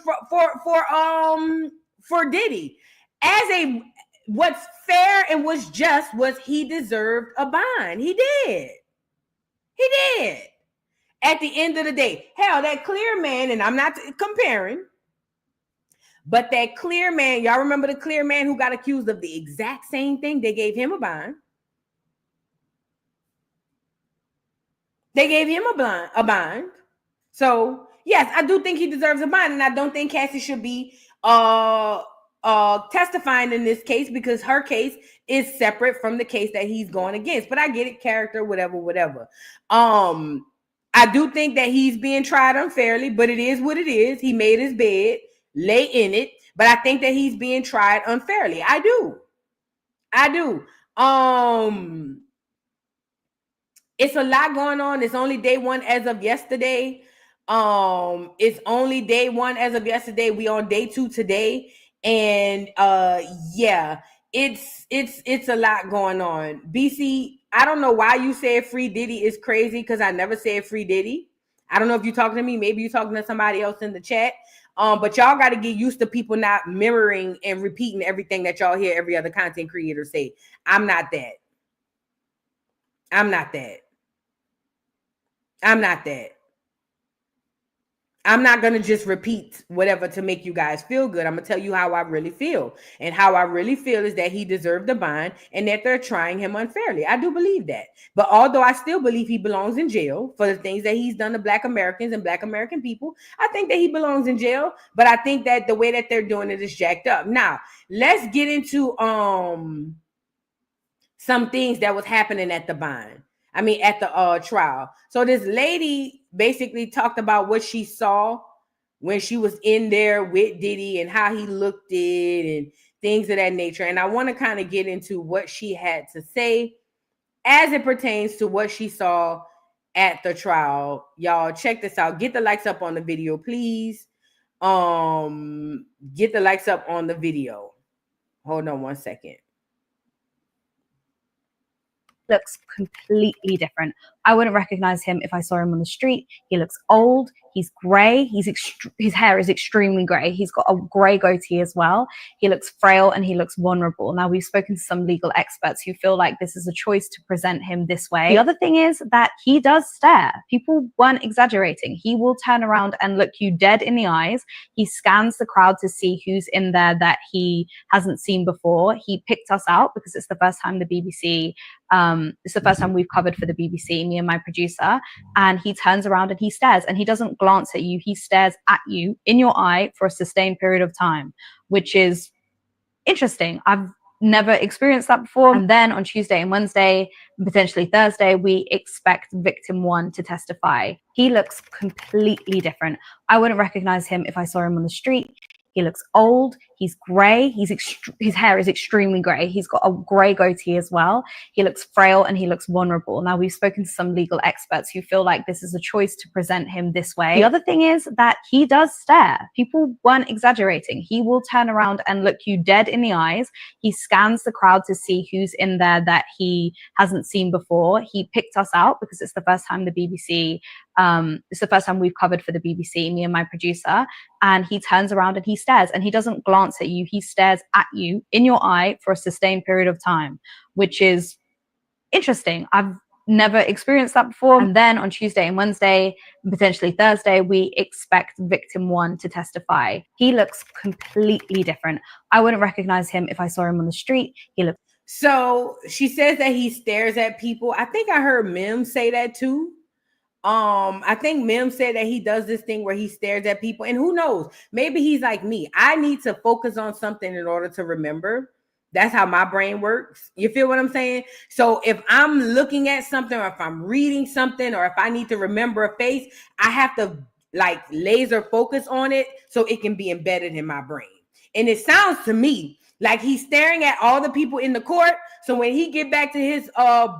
Speaker 6: Diddy. What's fair and what's just was he deserved a bond. He did. He did. At the end of the day, hell, that Clear man, and I'm not comparing, but that Clear man, y'all remember the Clear man who got accused of the exact same thing? They gave him a bond. They gave him a bond. So, yes, I do think he deserves a bond, and I don't think Cassie should be testifying in this case because her case is separate from the case that he's going against. But I get it, character, whatever. I do think that he's being tried unfairly, but it is what it is. He made his bed, lay in it, but I think that he's being tried unfairly. I do. It's a lot going on. It's only day one as of yesterday. It's only day one as of yesterday. We on day two today. And yeah, it's a lot going on. BC, I don't know why you said free Diddy is crazy because I never said free Diddy. I don't know if you're talking to me. Maybe you're talking to somebody else in the chat. But y'all got to get used to people not mirroring and repeating everything that y'all hear every other content creator say. I'm not that. I'm not going to just repeat whatever to make you guys feel good. I'm going to tell you how I really feel. And how I really feel is that he deserved the bond and that they're trying him unfairly. I do believe that. But although I still believe he belongs in jail for the things that he's done to Black Americans and Black American people, I think that he belongs in jail. But I think that the way that they're doing it is jacked up. Now, let's get into some things that was happening at the bond. At the trial. So this lady basically talked about what she saw when she was in there with Diddy and how he looked it and things of that nature. And I want to kind of get into what she had to say as it pertains to what she saw at the trial. Y'all check this out. Get the likes up on the video, please. Get the likes up on the video. Hold on one second.
Speaker 12: Looks completely different. I wouldn't recognize him if I saw him on the street. He looks old. He's gray. His hair is extremely gray. He's got a gray goatee as well. He looks frail and he looks vulnerable. Now, we've spoken to some legal experts who feel like this is a choice to present him this way. The other thing is that he does stare. People weren't exaggerating. He will turn around and look you dead in the eyes. He scans the crowd to see who's in there that he hasn't seen before. He picked us out because it's the first time the BBC it's the first time we've covered for the BBC, me and my producer, and he turns around and he stares, and he doesn't glance at you. He stares at you in your eye for a sustained period of time, which is interesting. I've never experienced that before. And then on Tuesday and Wednesday, potentially Thursday, we expect victim 1 to testify. He looks completely different. I wouldn't recognize him if I saw him on the street. He looks old. He's gray. His hair is extremely gray. He's got a gray goatee as well. He looks frail and he looks vulnerable. Now, we've spoken to some legal experts who feel like this is a choice to present him this way. The other thing is that he does stare. People weren't exaggerating. He will turn around and look you dead in the eyes. He scans the crowd to see who's in there that he hasn't seen before. He picked us out because it's the first time the BBC it's the first time we've covered for the BBC, me and my producer, and he turns around and he stares, and he doesn't glance at you. He stares at you in your eye for a sustained period of time, which is interesting. I've never experienced that before. And then on Tuesday and Wednesday, potentially Thursday, we expect victim 1 to testify. He looks completely different. I wouldn't recognize him if I saw him on the street. He looks.
Speaker 6: So she says that he stares at people. I think I heard Mim say that too. I think Mim said that he does this thing where he stares at people, and who knows, maybe he's like me. I need to focus on something in order to remember. That's how my brain works. You feel what I'm saying? So if I'm looking at something, or if I'm reading something, or if I need to remember a face, I have to like laser focus on it so it can be embedded in my brain. And it sounds to me like he's staring at all the people in the court. So when he get back to his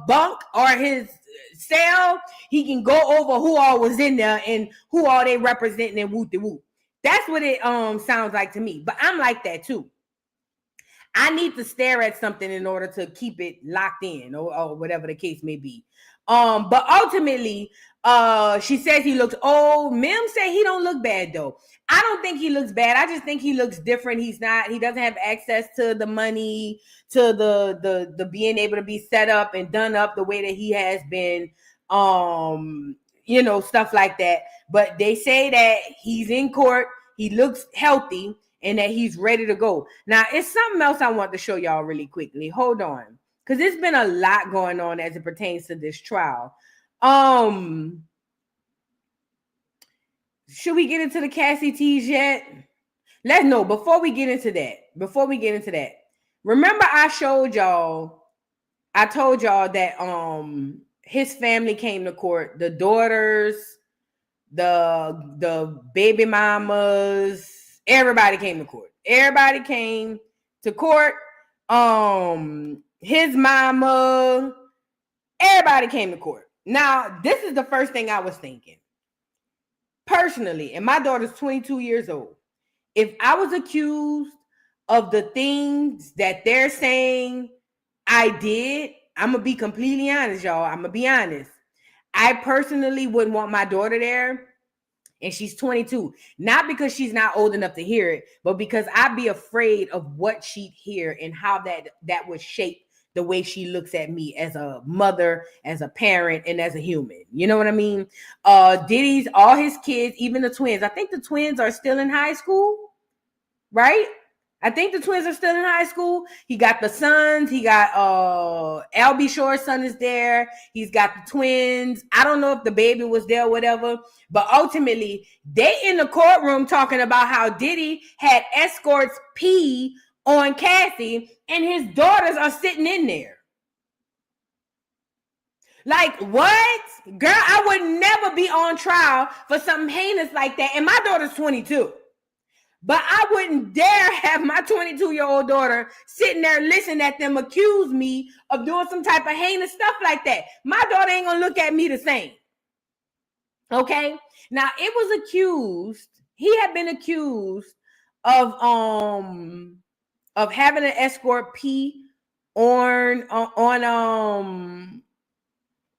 Speaker 6: bunk or his cell, he can go over who all was in there and who all they representing and whoop de whoop. That's what it sounds like to me. But I'm like that too. I need to stare at something in order to keep it locked in, or whatever the case may be. But ultimately, she says he looks old. Mim said he don't look bad though. I don't think he looks bad. I just think he looks different. He doesn't have access to the money, to the being able to be set up and done up the way that he has been, stuff like that. But they say that he's in court, he looks healthy, and that he's ready to go. Now, it's something else I want to show y'all really quickly. Hold on. Because there's been a lot going on as it pertains to this trial. Should we get into the Cassie tease yet? Let's know. Before we get into that, remember I told y'all that his family came to court, the daughters, the baby mamas, everybody came to court. Everybody came to court. His mama, everybody came to court. Now, this is the first thing I was thinking. Personally, and my daughter's 22 years old, if I was accused of the things that they're saying I did, I'm going to be completely honest, y'all. I'm going to be honest. I personally wouldn't want my daughter there, and she's 22. Not because she's not old enough to hear it, but because I'd be afraid of what she'd hear and how that would shape the way she looks at me as a mother, as a parent, and as a human. You know what I mean? Diddy's, all his kids, even the twins. I think the twins are still in high school, right? I think the twins are still in high school. He got the sons. He got Albie Shore's son is there. He's got the twins. I don't know if the baby was there or whatever. But ultimately, they in the courtroom talking about how Diddy had escorts pee on Cassie, and his daughters are sitting in there. Like, what? Girl, I would never be on trial for something heinous like that. And my daughter's 22. But I wouldn't dare have my 22-year-old daughter sitting there listening at them accuse me of doing some type of heinous stuff like that. My daughter ain't gonna look at me the same. Okay? Now, it was accused, he had been accused of having an escort pee on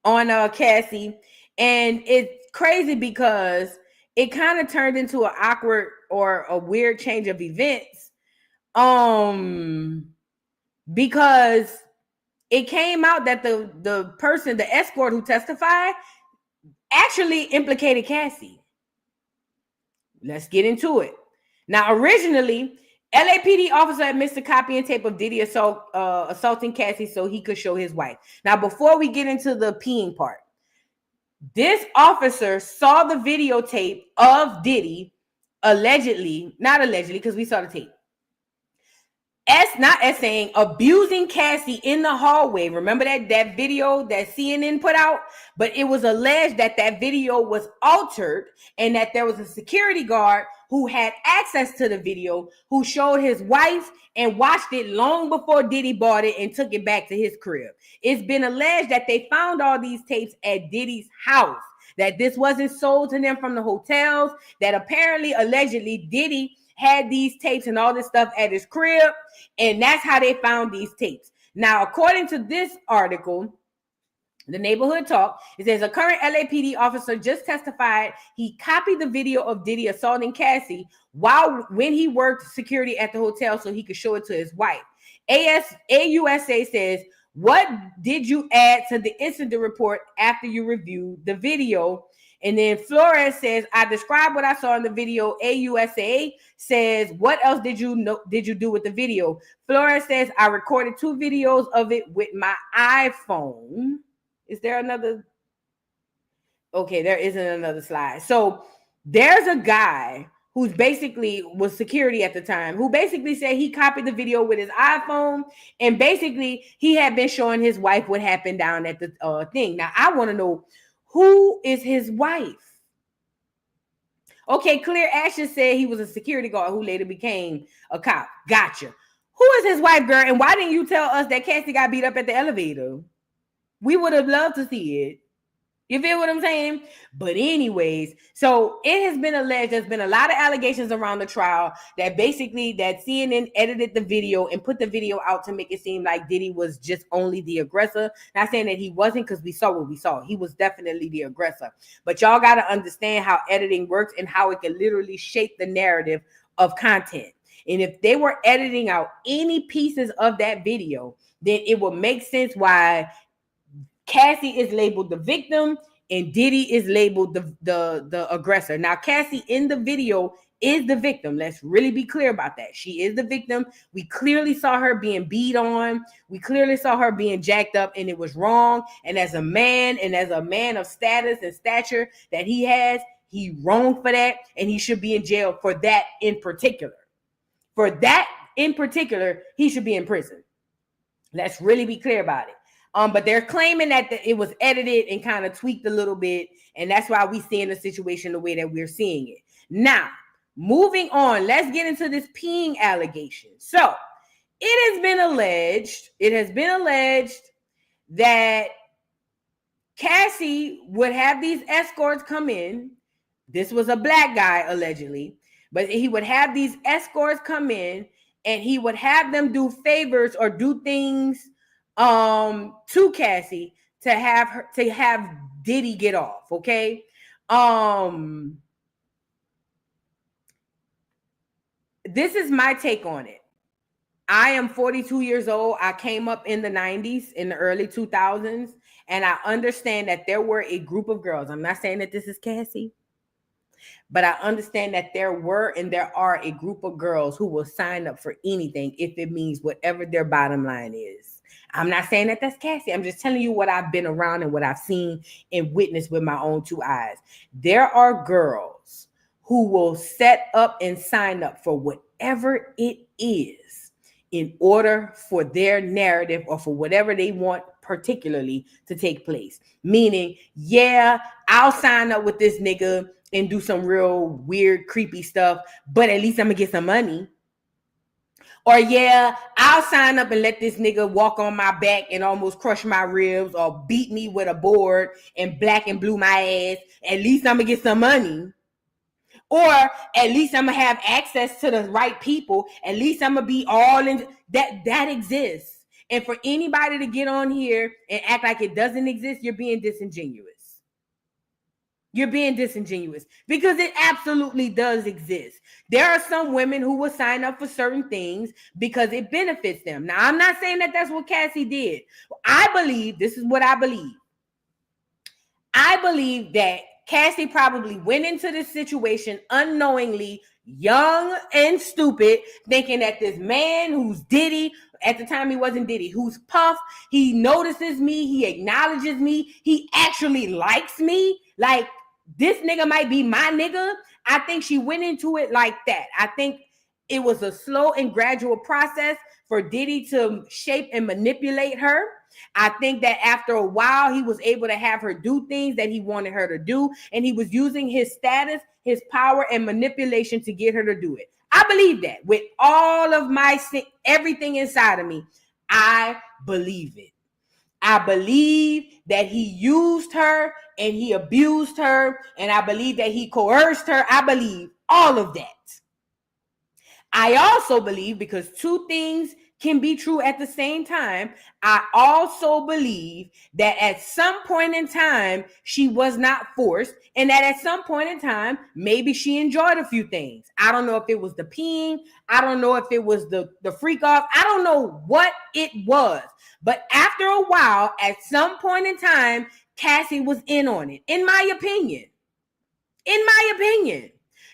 Speaker 6: Cassie, and it's crazy because it kind of turned into an awkward or a weird change of events, because it came out that the person, the escort who testified, actually implicated Cassie. Let's get into it. Now, originally, LAPD officer admits to copying tape of Diddy assaulting Cassie so he could show his wife. Now, before we get into the peeing part, this officer saw the videotape of Diddy allegedly, not allegedly, because we saw the tape, saying abusing Cassie in the hallway. Remember that video that CNN put out? But it was alleged that video was altered and that there was a security guard who had access to the video who showed his wife and watched it long before Diddy bought it and took it back to his crib. It's been alleged that they found all these tapes at Diddy's house, that this wasn't sold to them from the hotels, that apparently, allegedly, Diddy had these tapes and all this stuff at his crib, and that's how they found these tapes. Now, according to this article, the Neighborhood Talk, it says a current LAPD officer just testified he copied the video of Diddy assaulting Cassie when he worked security at the hotel so he could show it to his wife. AUSA says, what did you add to the incident report after you reviewed the video? And then Flores says, I described what I saw in the video. AUSA says, what else did you do with the video? Flores says, I recorded 2 videos of it with my iPhone. Is there another? Okay, there isn't another slide. So there's a guy who's basically was security at the time, who basically said he copied the video with his iPhone, and basically he had been showing his wife what happened down at the thing. Now, I want to know, who is his wife? Okay, Clear Ashes said he was a security guard who later became a cop. Gotcha. Who is his wife, girl? And why didn't you tell us that Cassie got beat up at the elevator? We would have loved to see it. You feel what I'm saying? But anyways, so it has been alleged, there's been a lot of allegations around the trial that basically that CNN edited the video and put the video out to make it seem like Diddy was just only the aggressor. Not saying that he wasn't, because we saw what we saw. He was definitely the aggressor. But y'all got to understand how editing works and how it can literally shape the narrative of content. And if they were editing out any pieces of that video, then it would make sense why Cassie is labeled the victim and Diddy is labeled the aggressor. Now, Cassie in the video is the victim. Let's really be clear about that. She is the victim. We clearly saw her being beat on. We clearly saw her being jacked up, and it was wrong. And as a man of status and stature that he has, he wrong for that, and he should be in jail for that in particular. For that in particular, he should be in prison. Let's really be clear about it. But they're claiming that it was edited and kind of tweaked a little bit, and that's why we see in the situation the way that we're seeing it. Now, moving on, let's get into this peeing allegation. So, it has been alleged that Cassie would have these escorts come in. This was a black guy, allegedly, but he would have these escorts come in, and he would have them do favors or do things to Cassie to have Diddy get off. Okay. This is my take on it. I am 42 years old. I came up in the 90s, in the early 2000s, and I understand that there were a group of girls. I'm not saying that this is Cassie, but I understand that there were and there are a group of girls who will sign up for anything if it means whatever their bottom line is. I'm not saying that that's Cassie. I'm just telling you what I've been around and what I've seen and witnessed with my own two eyes. There are girls who will set up and sign up for whatever it is in order for their narrative or for whatever they want particularly to take place. Meaning, yeah, I'll sign up with this nigga and do some real weird, creepy stuff, but at least I'm gonna get some money. Or yeah, I'll sign up and let this nigga walk on my back and almost crush my ribs or beat me with a board and black and blue my ass. At least I'm gonna get some money. Or at least I'm gonna have access to the right people. At least I'm gonna be all in that exists. And for anybody to get on here and act like it doesn't exist, you're being disingenuous. You're being disingenuous because it absolutely does exist. There are some women who will sign up for certain things because it benefits them. Now, I'm not saying that that's what Cassie did. I believe, this is what I believe. I believe that Cassie probably went into this situation unknowingly, young and stupid, thinking that this man who's Diddy, at the time he wasn't Diddy, who's Puff, he notices me, he acknowledges me, he actually likes me, like this nigga might be my nigga. I think she went into it like that. I think it was a slow and gradual process for Diddy to shape and manipulate her. I think that after a while, he was able to have her do things that he wanted her to do. And he was using his status, his power, and manipulation to get her to do it. I believe that with all of my, everything inside of me, I believe it. I believe that he used her and he abused her. And I believe that he coerced her. I believe all of that. I also believe, because two things can be true at the same time, I also believe that at some point in time, she was not forced, and that at some point in time, maybe she enjoyed a few things. I don't know if it was the peeing. I don't know if it was the freak off. I don't know what it was. But after a while, at some point in time, Cassie was in on it, in my opinion. In my opinion.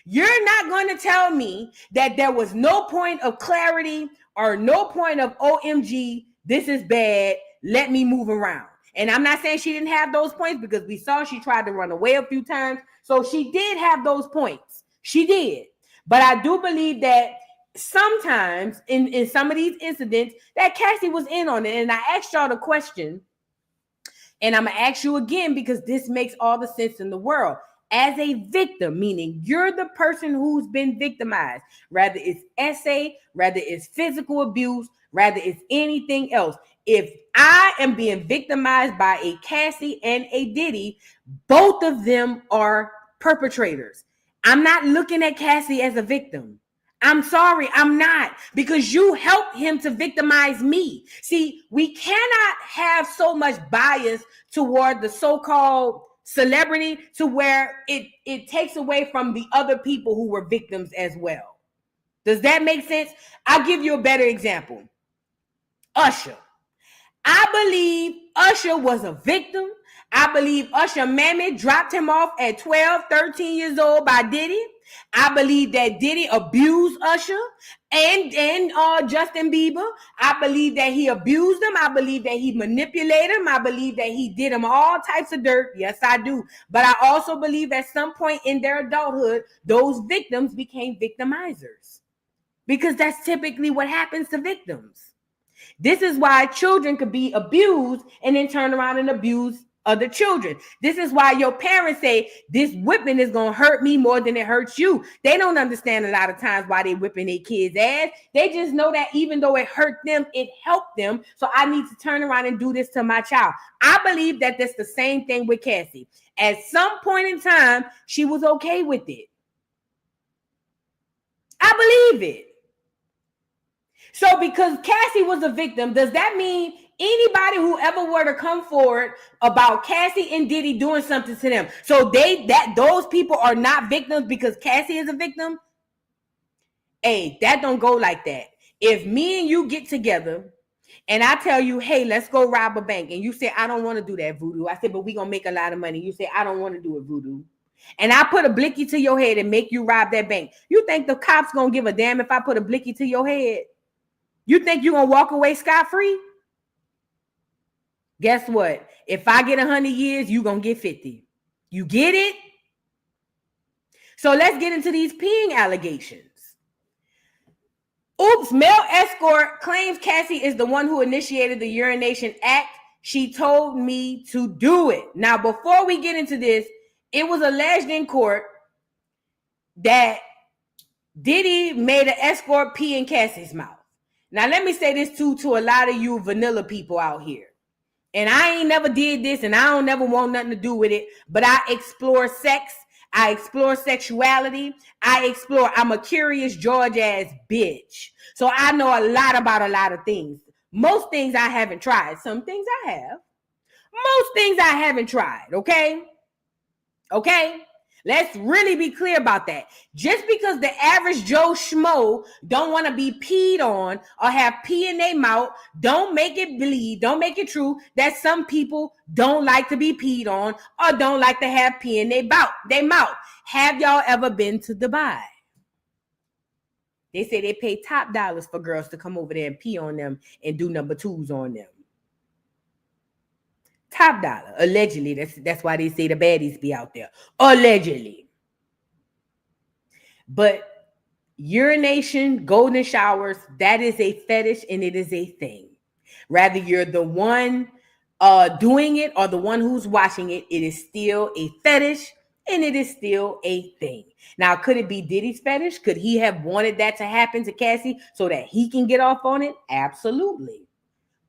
Speaker 6: You're not going to tell me that there was no point of clarity or no point of OMG, this is bad, let me move around. And I'm not saying she didn't have those points, because we saw she tried to run away a few times. So she did have those points. She did. But I do believe that sometimes in some of these incidents that Cassie was in on it. And I asked y'all the question, and I'm going to ask you again because this makes all the sense in the world. As a victim, meaning you're the person who's been victimized, rather it's essay, rather it's physical abuse, rather it's anything else. If I am being victimized by a Cassie and a Diddy, both of them are perpetrators. I'm not looking at Cassie as a victim. I'm sorry, I'm not, because you helped him to victimize me. See, we cannot have so much bias toward the so-called celebrity to where it takes away from the other people who were victims as well. Does that make sense? I'll give you a better example. Usher. I believe Usher was a victim. I believe Usher mammy dropped him off at 12, 13 years old by Diddy. I believe that Diddy abused Usher and Justin Bieber. I believe that he abused them. I believe that he manipulated them. I believe that he did them all types of dirt. Yes, I do. But I also believe at some point in their adulthood, those victims became victimizers, because that's typically what happens to victims. This is why children could be abused and then turn around and abuse other children. This is why your parents say this whipping is going to hurt me more than it hurts you. They don't understand a lot of times why they whipping their kids' ass. They just know that even though it hurt them, it helped them. So I need to turn around and do this to my child. I believe that that's the same thing with Cassie. At some point in time, she was okay with it. I believe it. So because Cassie was a victim, does that mean anybody who ever were to come forward about Cassie and Diddy doing something to them, so those people are not victims because Cassie is a victim? Hey, that don't go like that. If me and you get together and I tell you, hey, let's go rob a bank, and you say, I don't want to do that, Voodoo. I said, but we're going to make a lot of money. You say, I don't want to do it, Voodoo. And I put a blicky to your head and make you rob that bank. You think the cops going to give a damn if I put a blicky to your head? You think you're going to walk away scot-free? Guess what? If I get 100 years, you're going to get 50. You get it? So let's get into these peeing allegations. Oops, male escort claims Cassie is the one who initiated the urination act. She told me to do it. Now, before we get into this, it was alleged in court that Diddy made an escort pee in Cassie's mouth. Now, let me say this too to a lot of you vanilla people out here. And I ain't never did this, and I don't never want nothing to do with it, but I explore sex. I explore sexuality. I'm a curious George ass bitch. So I know a lot about a lot of things. Most things I haven't tried. Some things I have. Most things I haven't tried. Okay? Okay? Let's really be clear about that. Just because the average Joe Schmo don't want to be peed on or have pee in their mouth, don't make it bleed, don't make it true that some people don't like to be peed on or don't like to have pee in their mouth. Have y'all ever been to Dubai? They say they pay top dollars for girls to come over there and pee on them and do number twos on them. Top dollar, allegedly. That's why they say the baddies be out there. Allegedly. But urination, golden showers, that is a fetish and it is a thing. Rather you're the one doing it or the one who's watching it, it is still a fetish and it is still a thing. Now, could it be Diddy's fetish? Could he have wanted that to happen to Cassie so that he can get off on it? Absolutely.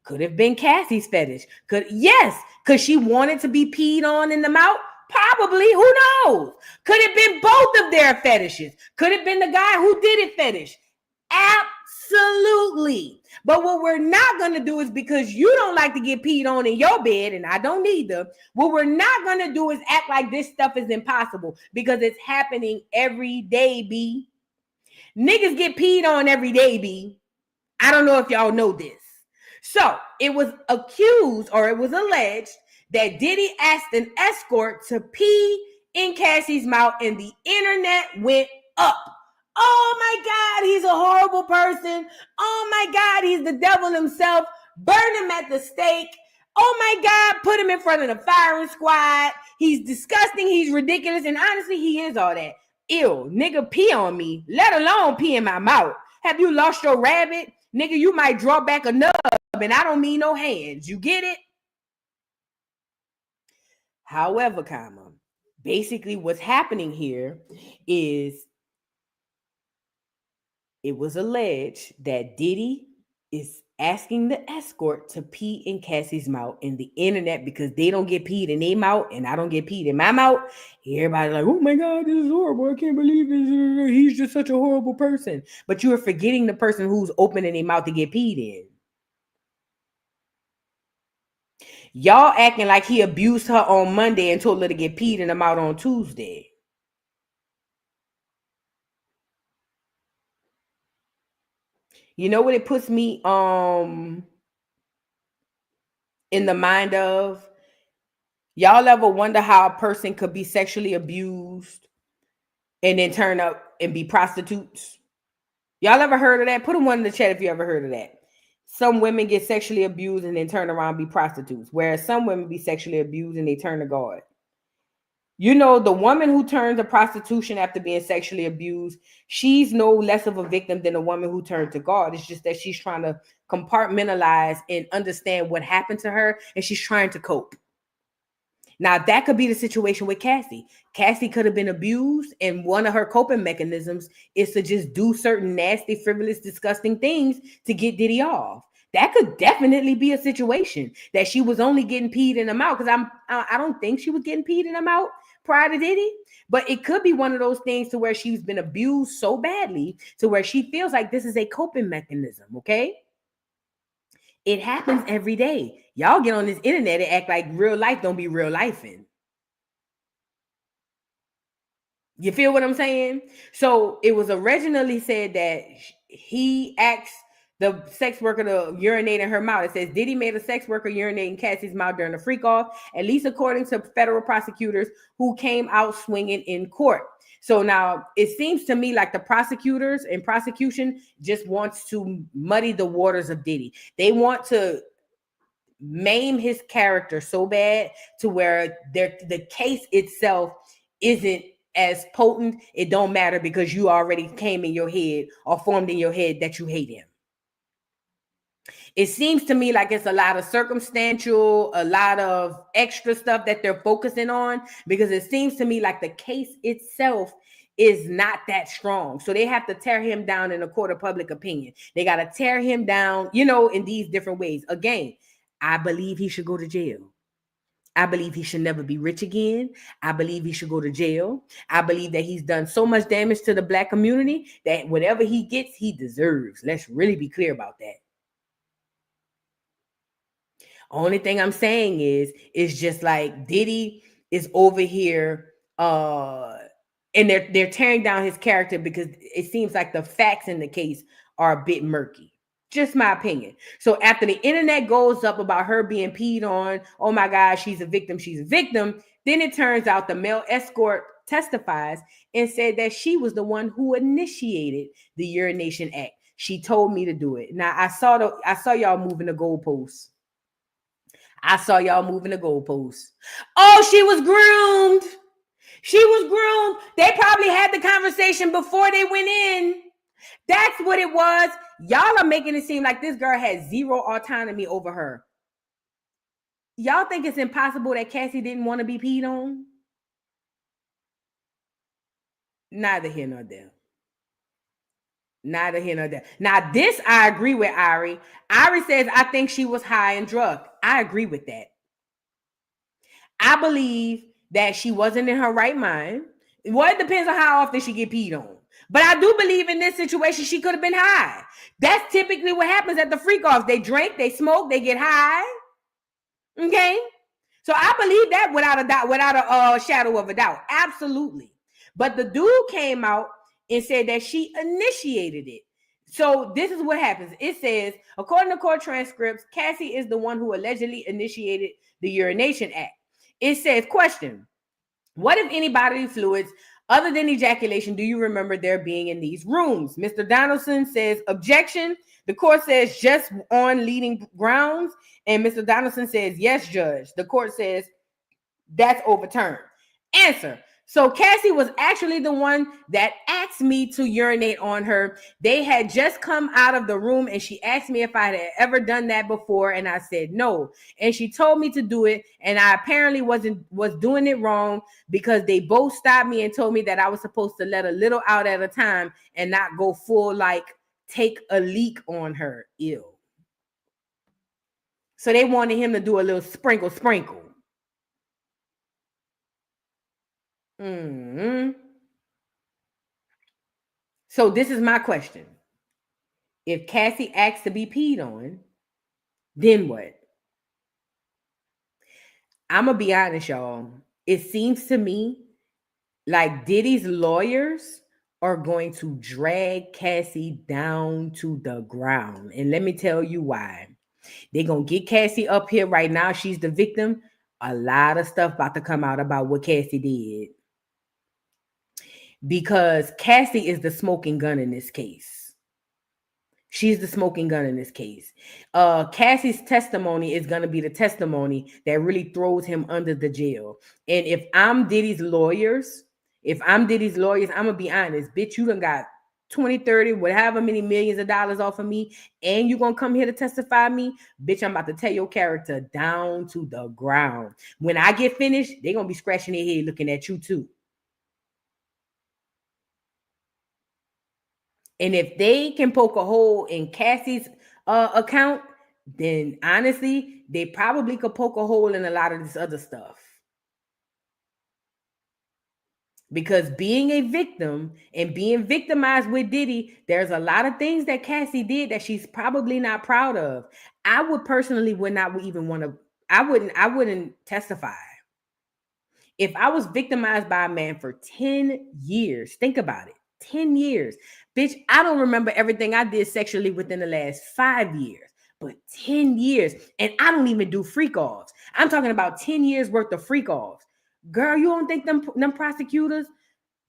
Speaker 6: Could have been Cassie's fetish. Yes. Could she wanted to be peed on in the mouth? Probably. Who knows? Could it have been both of their fetishes? Could it have been the guy who did it fetish? Absolutely. But what we're not going to do is, because you don't like to get peed on in your bed, and I don't either, what we're not going to do is act like this stuff is impossible, because it's happening every day, B. Niggas get peed on every day, B. I don't know if y'all know this. So it was accused, or it was alleged, that Diddy asked an escort to pee in Cassie's mouth and the internet went up. Oh my God, he's a horrible person. Oh my God, he's the devil himself. Burn him at the stake. Oh my God, put him in front of the firing squad. He's disgusting. He's ridiculous. And honestly, he is all that. Ew, nigga, pee on me, let alone pee in my mouth. Have you lost your rabbit? Nigga, you might draw back a nub, and I don't mean no hands. You get it? However, basically what's happening here is it was alleged that Diddy is asking the escort to pee in Cassie's mouth in the internet, because they don't get peed in their mouth and I don't get peed in my mouth. Everybody's like, oh my God, this is horrible. I can't believe this. He's just such a horrible person. But you are forgetting the person who's opening their mouth to get peed in. Y'all acting like he abused her on Monday and told her to get peed in the mouth on Tuesday. You know what it puts me in the mind of? Y'all ever wonder how a person could be sexually abused and then turn up and be prostitutes? Y'all ever heard of that? Put them one in the chat if you ever heard of that. Some women get sexually abused and then turn around and be prostitutes, whereas some women be sexually abused and they turn to God. You know, the woman who turns to prostitution after being sexually abused, she's no less of a victim than a woman who turned to God. It's just that she's trying to compartmentalize and understand what happened to her, and she's trying to cope. Now, that could be the situation with Cassie. Cassie could have been abused, and one of her coping mechanisms is to just do certain nasty, frivolous, disgusting things to get Diddy off. That could definitely be a situation that she was only getting peed in the mouth, because I don't think she was getting peed in the mouth prior to Diddy, but it could be one of those things to where she's been abused so badly to where she feels like this is a coping mechanism, okay? It happens every day. Y'all get on this internet and act like real life don't be real lifing. You feel what I'm saying? So it was originally said that he asked the sex worker to urinate in her mouth. It says Diddy made a sex worker urinate in Cassie's mouth during the freak off, at least according to federal prosecutors who came out swinging in court. So now it seems to me like the prosecutors and prosecution just wants to muddy the waters of Diddy. They want to maim his character so bad to where the case itself isn't as potent. It don't matter because you already came in your head or formed in your head that you hate him. It seems to me like it's a lot of circumstantial, a lot of extra stuff that they're focusing on, because it seems to me like the case itself is not that strong. So they have to tear him down in a court of public opinion. They got to tear him down, you know, in these different ways. Again, I believe he should go to jail. I believe he should never be rich again. I believe he should go to jail. I believe that he's done so much damage to the Black community that whatever he gets, he deserves. Let's really be clear about that. Only thing I'm saying is just like Diddy is over here, and they're tearing down his character because it seems like the facts in the case are a bit murky. Just my opinion. So after the internet goes up about her being peed on, oh my God, she's a victim, then it turns out the male escort testifies and said that she was the one who initiated the urination act. She told me to do it. Now I saw y'all moving the goalposts. Oh, she was groomed. They probably had the conversation before they went in. That's what it was. Y'all are making it seem like this girl has zero autonomy over her. Y'all think it's impossible that Cassie didn't want to be peed on? Neither here nor there. Now, this I agree with Ari. Ari says, I think she was high and drugged. I agree with that. I believe that she wasn't in her right mind. Well, it depends on how often she get peed on. But I do believe in this situation, she could have been high. That's typically what happens at the freak-offs. They drink, they smoke, they get high. Okay? So I believe that without a doubt, without a shadow of a doubt. Absolutely. But the dude came out and said that she initiated it. So this is what happens. It says, according to court transcripts, Cassie is the one who allegedly initiated the urination act. It says, question, what if any bodily fluids other than ejaculation do you remember there being in these rooms? Mr. Donaldson says, objection. The court says just on leading grounds. And Mr. Donaldson says, yes, judge. The court says that's overturned. Answer. So Cassie was actually the one that asked me to urinate on her. They had just come out of the room and she asked me if I had ever done that before. And I said no. And she told me to do it. And I apparently was doing it wrong because they both stopped me and told me that I was supposed to let a little out at a time and not go full, like take a leak on her. Ew. So they wanted him to do a little sprinkle. Mm-hmm. So this is my question. If Cassie asks to be peed on, then what? I'm going to be honest, y'all. It seems to me like Diddy's lawyers are going to drag Cassie down to the ground. And let me tell you why. They're going to get Cassie up here right now. She's the victim. A lot of stuff about to come out about what Cassie did. Because Cassie is the smoking gun in this case. She's the smoking gun in this case. Cassie's testimony is going to be the testimony that really throws him under the jail. And if I'm Diddy's lawyers, I'm going to be honest. Bitch, you done got 20, 30, whatever many millions of dollars off of me, and you going to come here to testify me? Bitch, I'm about to tear your character down to the ground. When I get finished, they're going to be scratching their head looking at you too. And if they can poke a hole in Cassie's account, then honestly, they probably could poke a hole in a lot of this other stuff. Because being a victim and being victimized with Diddy, there's a lot of things that Cassie did that she's probably not proud of. I would personally I wouldn't testify. If I was victimized by a man for 10 years, think about it, 10 years, Bitch, I don't remember everything I did sexually within the last 5 years, but 10 years. And I don't even do freak offs. I'm talking about 10 years worth of freak offs. Girl, you don't think them prosecutors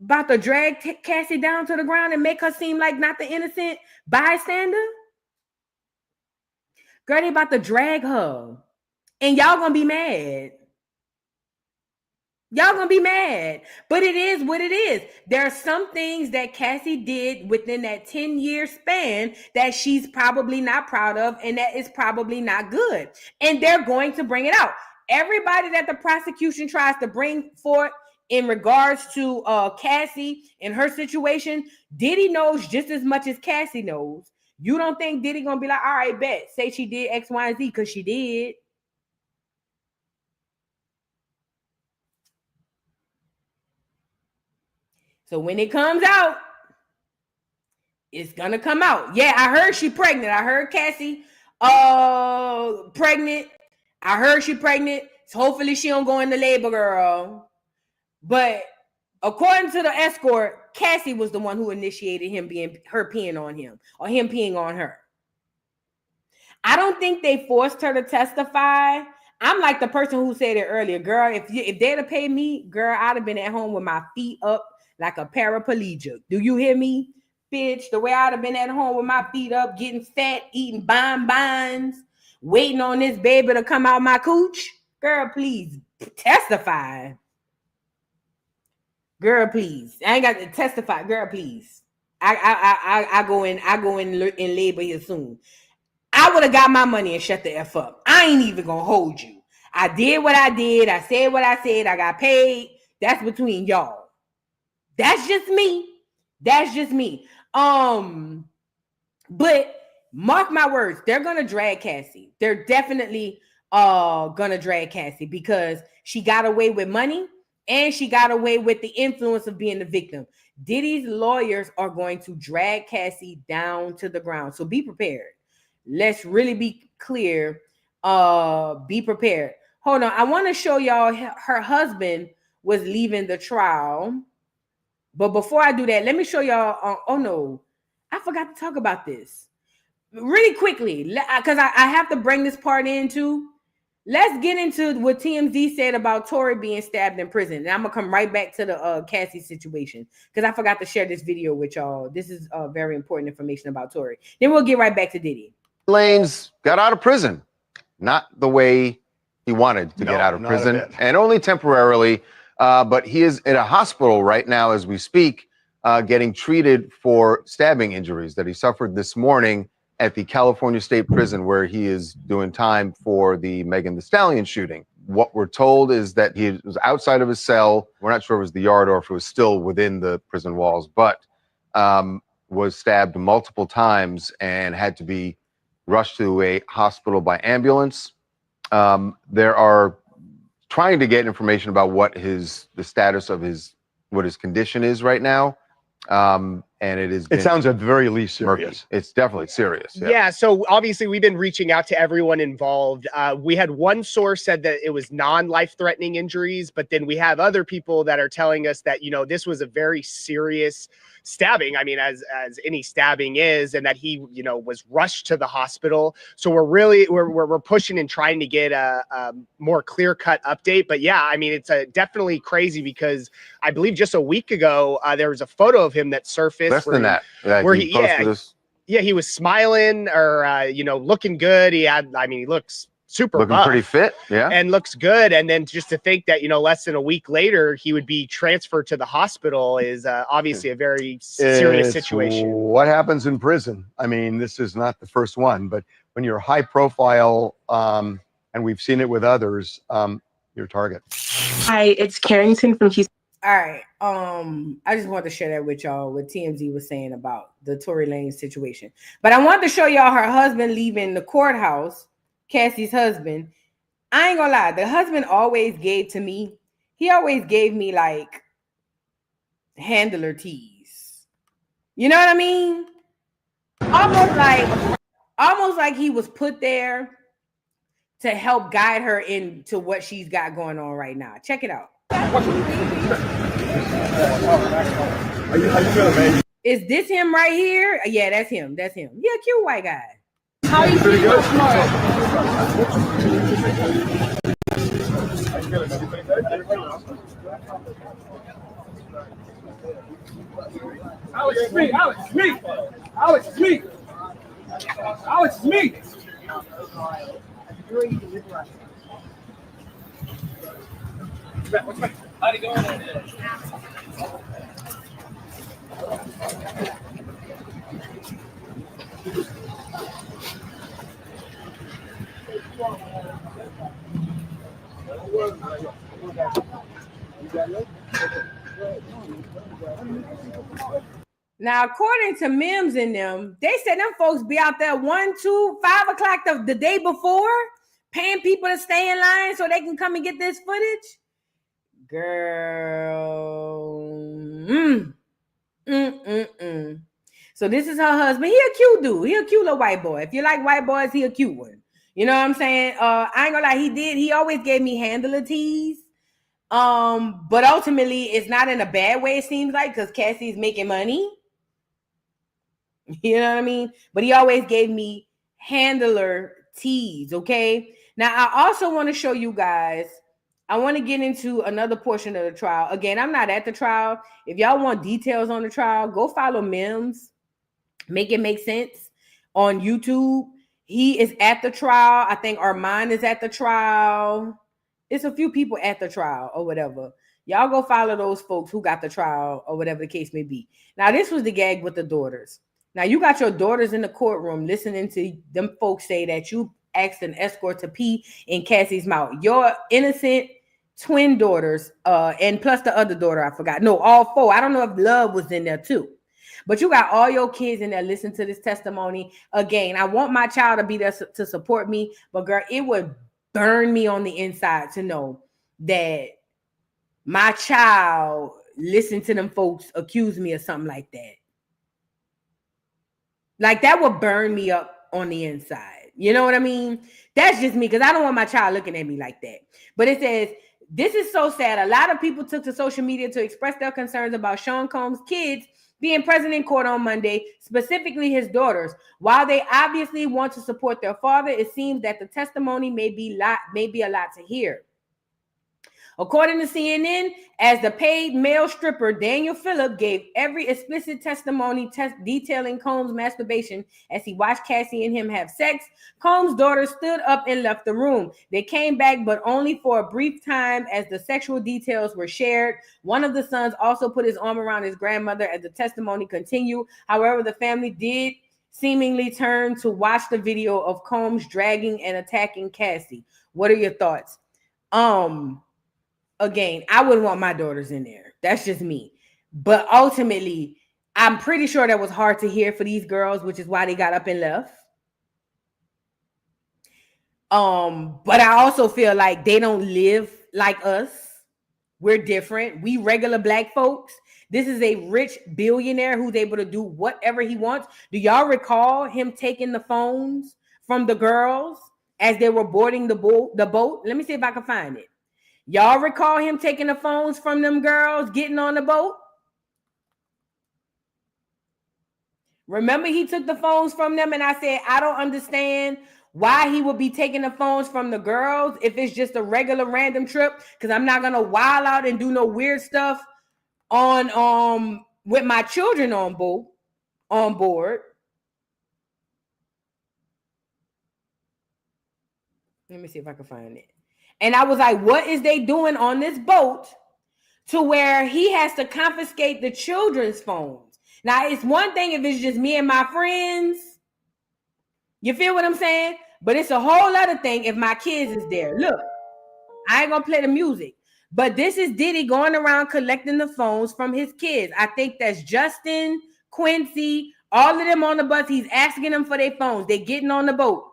Speaker 6: about to drag Cassie down to the ground and make her seem like not the innocent bystander? Girl, they about to drag her. And y'all gonna be mad. Y'all gonna be mad, but it is what it is. There are some things that Cassie did within that 10-year span that she's probably not proud of, and that is probably not good. And they're going to bring it out. Everybody that the prosecution tries to bring forth in regards to Cassie and her situation, Diddy knows just as much as Cassie knows. You don't think Diddy gonna be like, all right, bet, say she did X, Y, and Z, because she did. So when it comes out, it's gonna come out. Yeah, I heard she pregnant. I heard Cassie pregnant. I heard she pregnant. So hopefully she don't go into labor, girl. But according to the escort, Cassie was the one who initiated her peeing on him, or him peeing on her. I don't think they forced her to testify. I'm like the person who said it earlier, girl. If they'd have paid me, girl, I'd have been at home with my feet up like a paraplegic. Do you hear me, bitch? The way I'd have been at home with my feet up, getting fat, eating bonbons, waiting on this baby to come out my cooch. Girl, please testify. Girl, please. I ain't got to testify. Girl, please. I go in labor here soon. I would have got my money and shut the F up. I ain't even gonna hold you. I did what I did. I said what I said. I got paid. That's between y'all. That's just me. That's just me. But mark my words, they're gonna drag Cassie. They're definitely gonna drag Cassie because she got away with money and she got away with the influence of being the victim. Diddy's lawyers are going to drag Cassie down to the ground. So be prepared. Let's really be clear. Be prepared. Hold on. I want to show y'all her husband was leaving the trial. But before I do that, let me show y'all. Oh no, I forgot to talk about this really quickly because I have to bring this part in too. Let's get into what TMZ said about Tory being stabbed in prison. And I'm gonna come right back to the Cassie situation because I forgot to share this video with y'all. This is very important information about Tory. Then we'll get right back to Diddy.
Speaker 13: Lanez got out of prison, not the way he wanted to get out of prison, and only temporarily. But he is in a hospital right now as we speak, getting treated for stabbing injuries that he suffered this morning at the California State Prison, where he is doing time for the Megan Thee Stallion shooting. What we're told is that he was outside of his cell. We're not sure if it was the yard or if it was still within the prison walls, but was stabbed multiple times and had to be rushed to a hospital by ambulance. There are trying to get information about what the status of his condition is right now. And it sounds at the very least serious. Murky. It's definitely serious.
Speaker 14: Yeah. So obviously we've been reaching out to everyone involved. We had one source said that it was non-life-threatening injuries, but then we have other people that are telling us that, this was a very serious stabbing. I mean, as any stabbing is, and that he, was rushed to the hospital. So we're pushing and trying to get a more clear-cut update. But yeah, I mean, it's definitely crazy because I believe just a week ago, there was a photo of him that surfaced.
Speaker 13: Less than that.
Speaker 14: Where he was smiling or, looking good. He looks super
Speaker 13: looking
Speaker 14: buff,
Speaker 13: pretty fit, yeah,
Speaker 14: and looks good. And then just to think that, less than a week later, he would be transferred to the hospital is obviously a very serious situation.
Speaker 15: What happens in prison? I mean, this is not the first one, but when you're high profile, and we've seen it with others, your target.
Speaker 16: Hi, it's Carrington from Houston.
Speaker 6: All right. I just wanted to share that with y'all what TMZ was saying about the Tory Lanez situation. But I wanted to show y'all her husband leaving the courthouse, Cassie's husband. I ain't gonna lie, the husband always gave me like handler tees. You know what I mean? Almost like he was put there to help guide her into what she's got going on right now. Check it out. How you feeling, man? Is this him right here? Yeah, that's him. That's him. He a cute white guy.
Speaker 17: How you
Speaker 11: Pretty
Speaker 17: feel
Speaker 11: good.
Speaker 17: tomorrow?
Speaker 7: Alex Smith, Alex Smith, Alex Smith, Alex Smith. How you going in there?
Speaker 6: Now, according to Mims and them, they said them folks be out there 1, 2, 5 o'clock the day before, paying people to stay in line so they can come and get this footage. Girl. So this is her husband. He a cute dude. He a cute little white boy. If you like white boys, he a cute one. You know what I'm saying? I ain't gonna lie, he always gave me handler tease. But ultimately it's not in a bad way, it seems like, because Cassie's making money. You know what I mean? But he always gave me handler tease, okay? Now, I also want to show you guys, I want to get into another portion of the trial. Again, I'm not at the trial. If y'all want details on the trial, go follow Mims. Make It Make Sense on YouTube. He is at the trial. I think Armand is at the trial. It's a few people at the trial or whatever. Y'all go follow those folks who got the trial or whatever the case may be. Now, this was the gag with the daughters. Now, you got your daughters in the courtroom listening to them folks say that you asked an escort to pee in Cassie's mouth. Your innocent twin daughters, and plus the other daughter, I forgot. No, all 4. I don't know if Love was in there too. But you got all your kids in there listening to this testimony. Again, I want my child to be there to support me. But girl, it would burn me on the inside to know that my child listened to them folks accuse me of something like that. Like, that would burn me up on the inside. You know what I mean? That's just me, because I don't want my child looking at me like that. But it says, this is so sad. A lot of people took to social media to express their concerns about Sean Combs' kids being present in court on Monday, specifically his daughters. While they obviously want to support their father, it seems that the testimony may be a lot to hear. According to CNN, as the paid male stripper, Daniel Phillip gave every explicit testimony detailing Combs' masturbation as he watched Cassie and him have sex. Combs' daughter stood up and left the room. They came back, but only for a brief time as the sexual details were shared. One of the sons also put his arm around his grandmother as the testimony continued. However, the family did seemingly turn to watch the video of Combs dragging and attacking Cassie. What are your thoughts? Again, I wouldn't want my daughters in there. That's just me. But ultimately, I'm pretty sure that was hard to hear for these girls, which is why they got up and left. But I also feel like they don't live like us. We're different. We regular black folks. This is a rich billionaire who's able to do whatever he wants. Do y'all recall him taking the phones from the girls as they were boarding the boat? Let me see if I can find it. Y'all recall him taking the phones from them girls getting on the boat? Remember, he took the phones from them, and I said, I don't understand why he would be taking the phones from the girls if it's just a regular random trip, because I'm not gonna wild out and do no weird stuff on with my children on board. Let me see if I can find it. And I was like, what is they doing on this boat to where he has to confiscate the children's phones? Now, it's one thing if it's just me and my friends. You feel what I'm saying? But it's a whole other thing if my kids is there. Look, I ain't going to play the music. But this is Diddy going around collecting the phones from his kids. I think that's Justin, Quincy, all of them on the bus. He's asking them for their phones. They're getting on the boat.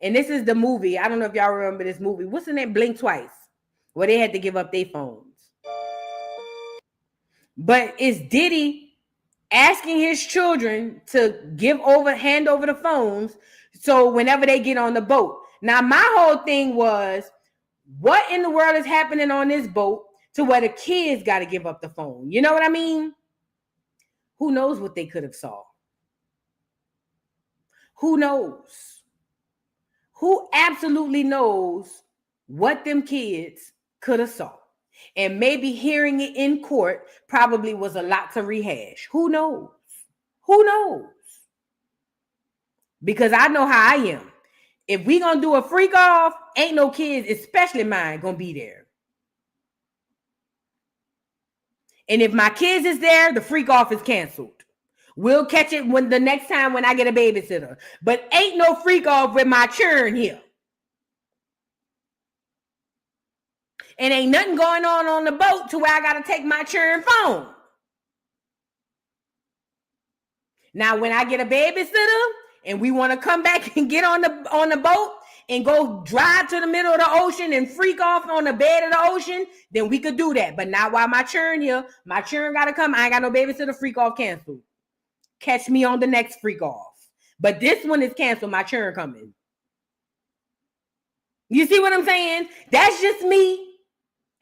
Speaker 6: And this is the movie. I don't know if y'all remember this movie. What's the name? Blink Twice. Where they had to give up their phones. But it's Diddy asking his children to hand over the phones so whenever they get on the boat. Now, my whole thing was, what in the world is happening on this boat to where the kids got to give up the phone? You know what I mean? Who knows what they could have saw? Who knows? Who absolutely knows what them kids could have saw? And maybe hearing it in court probably was a lot to rehash. Who knows? Who knows? Because I know how I am. If we gonna do a freak off, ain't no kids, especially mine, gonna be there. And if my kids is there, the freak off is canceled. We'll catch it when the next time when I get a babysitter. But ain't no freak off with my churn here. And ain't nothing going on the boat to where I got to take my churn phone. Now, when I get a babysitter and we want to come back and get on the boat and go drive to the middle of the ocean and freak off on the bed of the ocean, then we could do that. But not while my churn here. My churn got to come. I ain't got no babysitter. Freak off canceled. Catch me on the next freak off. But this one is canceled. My churn coming. You see what I'm saying? That's just me.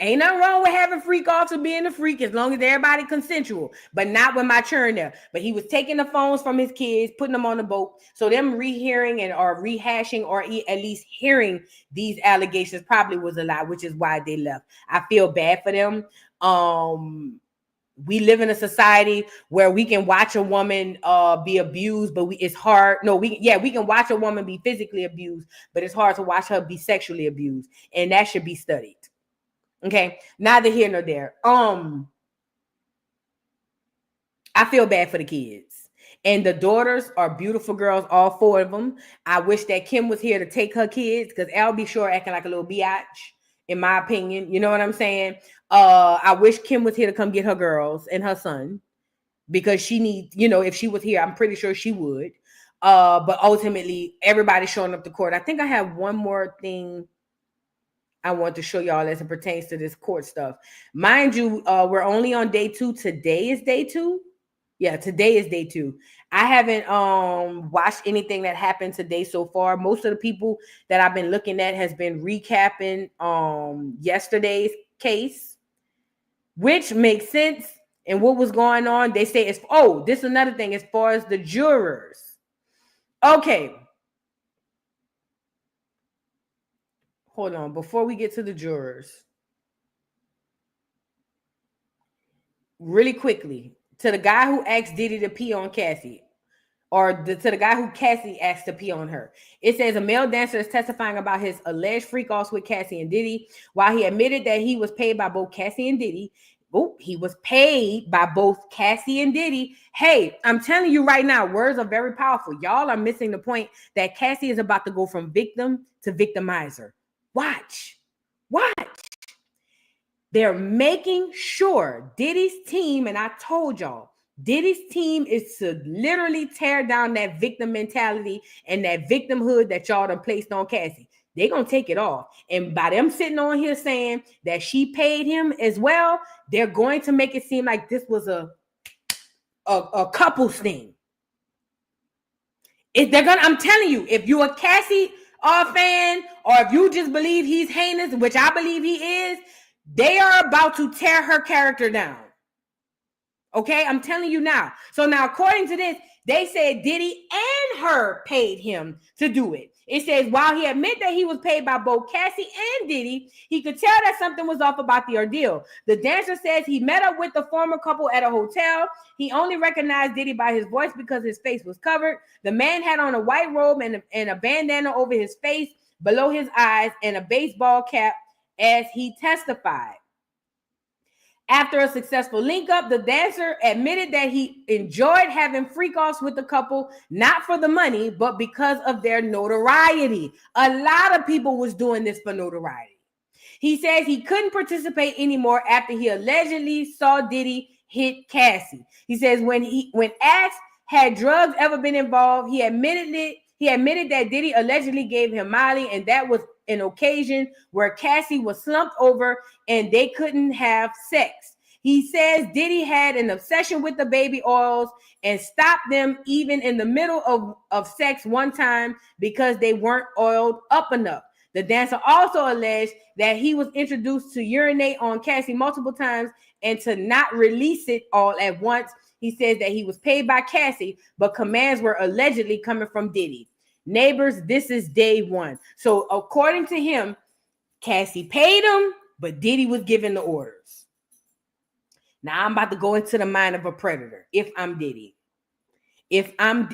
Speaker 6: Ain't nothing wrong with having freak offs or being a freak as long as everybody consensual, but not with my churn there. But he was taking the phones from his kids, putting them on the boat. So them rehearing and or rehashing or at least hearing these allegations probably was a lie, which is why they left. I feel bad for them. We live in a society where we can watch a woman be abused, but it's hard. No, we can watch a woman be physically abused, but it's hard to watch her be sexually abused, and that should be studied. Okay, neither here nor there. I feel bad for the kids. And the daughters are beautiful girls, all four of them. I wish that Kim was here to take her kids, because Al be sure acting like a little biatch, in my opinion. You know what I'm saying? I wish Kim was here to come get her girls and her son, because she needs, if she was here, I'm pretty sure she would. But ultimately, everybody's showing up to court. I think I have one more thing I want to show y'all as it pertains to this court stuff. Mind you, we're only on day 2. Today is day 2. Yeah, today is day 2. I haven't watched anything that happened today so far. Most of the people that I've been looking at has been recapping yesterday's case, which makes sense. And what was going on? They say this is another thing as far as the jurors. Okay. Hold on, before we get to the jurors, really quickly, to the guy who asked Diddy to pee on Cassie, to the guy who Cassie asked to pee on her. It says a male dancer is testifying about his alleged freak-offs with Cassie and Diddy. While he admitted that he was paid by both Cassie and Diddy, he was paid by both Cassie and Diddy. Hey, I'm telling you right now, words are very powerful. Y'all are missing the point that Cassie is about to go from victim to victimizer. Watch. They're making sure Diddy's team, and I told y'all, Diddy's team is to literally tear down that victim mentality and that victimhood that y'all done placed on Cassie. They're going to take it off. And by them sitting on here saying that she paid him as well, they're going to make it seem like this was a couples thing. I'm telling you, if you're a Cassie fan, or if you just believe he's heinous, which I believe he is, they are about to tear her character down. Okay, I'm telling you now. So now, according to this, they said Diddy and her paid him to do it. It says while he admitted that he was paid by both Cassie and Diddy, he could tell that something was off about the ordeal. The dancer says he met up with the former couple at a hotel. He only recognized Diddy by his voice because his face was covered. The man had on a white robe and a bandana over his face, below his eyes, and a baseball cap as he testified. After a successful link-up, the dancer admitted that he enjoyed having freak-offs with the couple, not for the money, but because of their notoriety. A lot of people was doing this for notoriety. He says he couldn't participate anymore after he allegedly saw Diddy hit Cassie. He says when asked, had drugs ever been involved, he admitted that Diddy allegedly gave him Molly, and that was an occasion where Cassie was slumped over and they couldn't have sex. He says Diddy had an obsession with the baby oils and stopped them even in the middle of sex one time because they weren't oiled up enough. The dancer also alleged that he was introduced to urinate on Cassie multiple times and to not release it all at once. he says that he was paid by Cassie, but commands were allegedly coming from Diddy. Neighbors, this is day one. So according to him, Cassie paid him, but Diddy was giving the orders. Now I'm about to go into the mind of a predator. If I'm Diddy, if I'm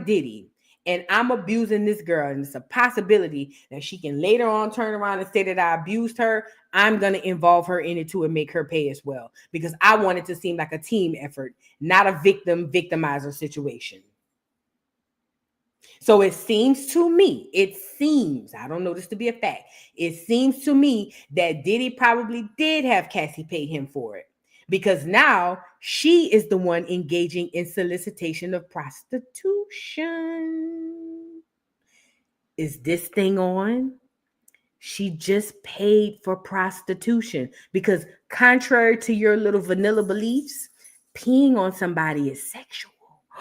Speaker 6: Diddy and I'm abusing this girl, and it's a possibility that she can later on turn around and say that I abused her, I'm going to involve her in it too and make her pay as well, because I want it to seem like a team effort, not a victimizer situation. So it seems to me, I don't know this to be a fact, it seems to me that Diddy probably did have Cassie pay him for it, because now she is the one engaging in solicitation of prostitution. Is this thing on? She just paid for prostitution, because contrary to your little vanilla beliefs, peeing on somebody is sexual.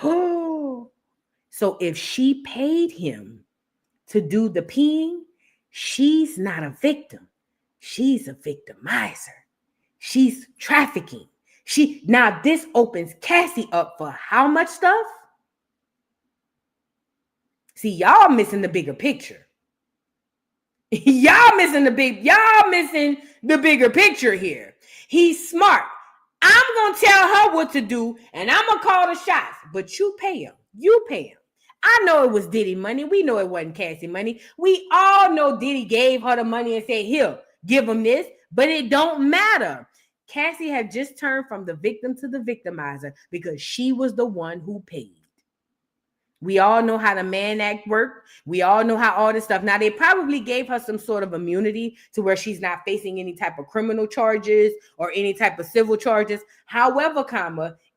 Speaker 6: Oh. So if she paid him to do the peeing, she's not a victim. She's a victimizer. She's trafficking. Now this opens Cassie up for how much stuff? See, y'all missing the bigger picture. Y'all missing the bigger picture here. He's smart. I'm going to tell her what to do, and I'm going to call the shots, but you pay him. You pay him. I know it was Diddy money. We know it wasn't Cassie money. We all know Diddy gave her the money and said, here, give him this, but it don't matter. Cassie had just turned from the victim to the victimizer because she was the one who paid. We all know how the Mann Act worked. We all know how all this stuff. Now, they probably gave her some sort of immunity to where she's not facing any type of criminal charges or any type of civil charges. However,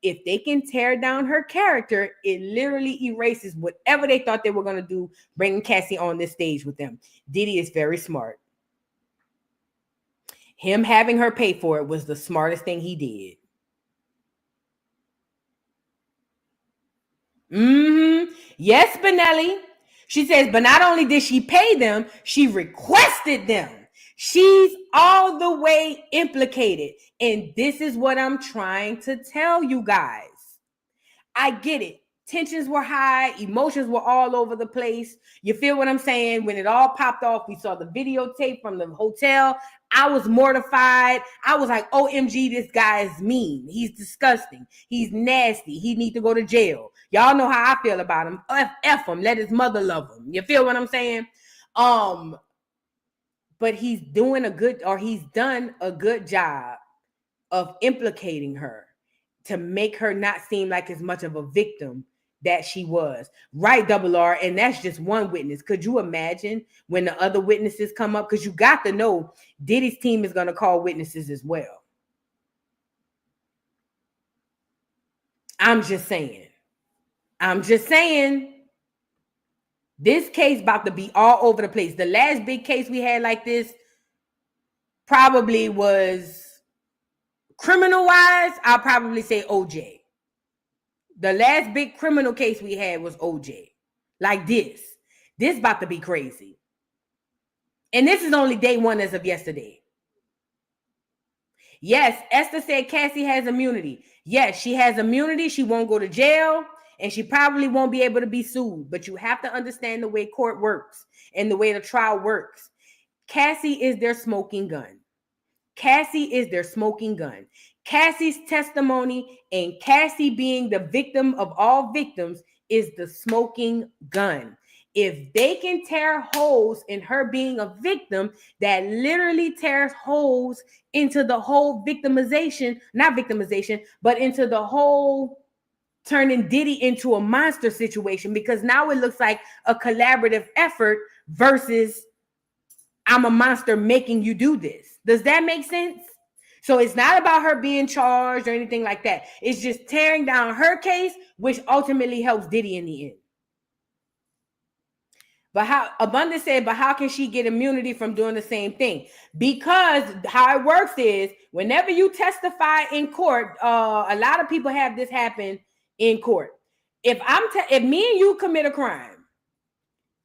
Speaker 6: if they can tear down her character, it literally erases whatever they thought they were going to do, bringing Cassie on this stage with them. Diddy is very smart. Him having her pay for it was the smartest thing he did. Yes, Benelli. She says, but not only did she pay them, she requested them. She's all the way implicated. And this is what I'm trying to tell you guys. I get it. Tensions were high. Emotions were all over the place. You feel what I'm saying? When it all popped off, we saw the videotape from the hotel. I was mortified. I was like, OMG, this guy is mean. He's disgusting. He's nasty. He needs to go to jail. Y'all know how I feel about him. F him. Let his mother love him. You feel what I'm saying? But he's done a good job of implicating her to make her not seem like as much of a victim that she was. Right, Double R, and that's just one witness. Could you imagine when the other witnesses come up? Because you got to know Diddy's team is going to call witnesses as well. I'm just saying. This case about to be all over the place. The last big case we had like this probably was criminal-wise, I'll probably say OJ. The last big criminal case we had was OJ. Like this. This about to be crazy. And this is only day one as of yesterday. Yes, Esther said Cassie has immunity. Yes, she has immunity. She won't go to jail. And she probably won't be able to be sued. But you have to understand the way court works and the way the trial works. Cassie is their smoking gun. Cassie's testimony and Cassie being the victim of all victims is the smoking gun. If they can tear holes in her being a victim, that literally tears holes into the whole not victimization, but into the whole turning Diddy into a monster situation, because now it looks like a collaborative effort versus I'm a monster making you do this. Does that make sense? So it's not about her being charged or anything like that. It's just tearing down her case, which ultimately helps Diddy in the end. But how can she get immunity from doing the same thing? Because how it works is whenever you testify in court, a lot of people have this happen in court. If me and you commit a crime,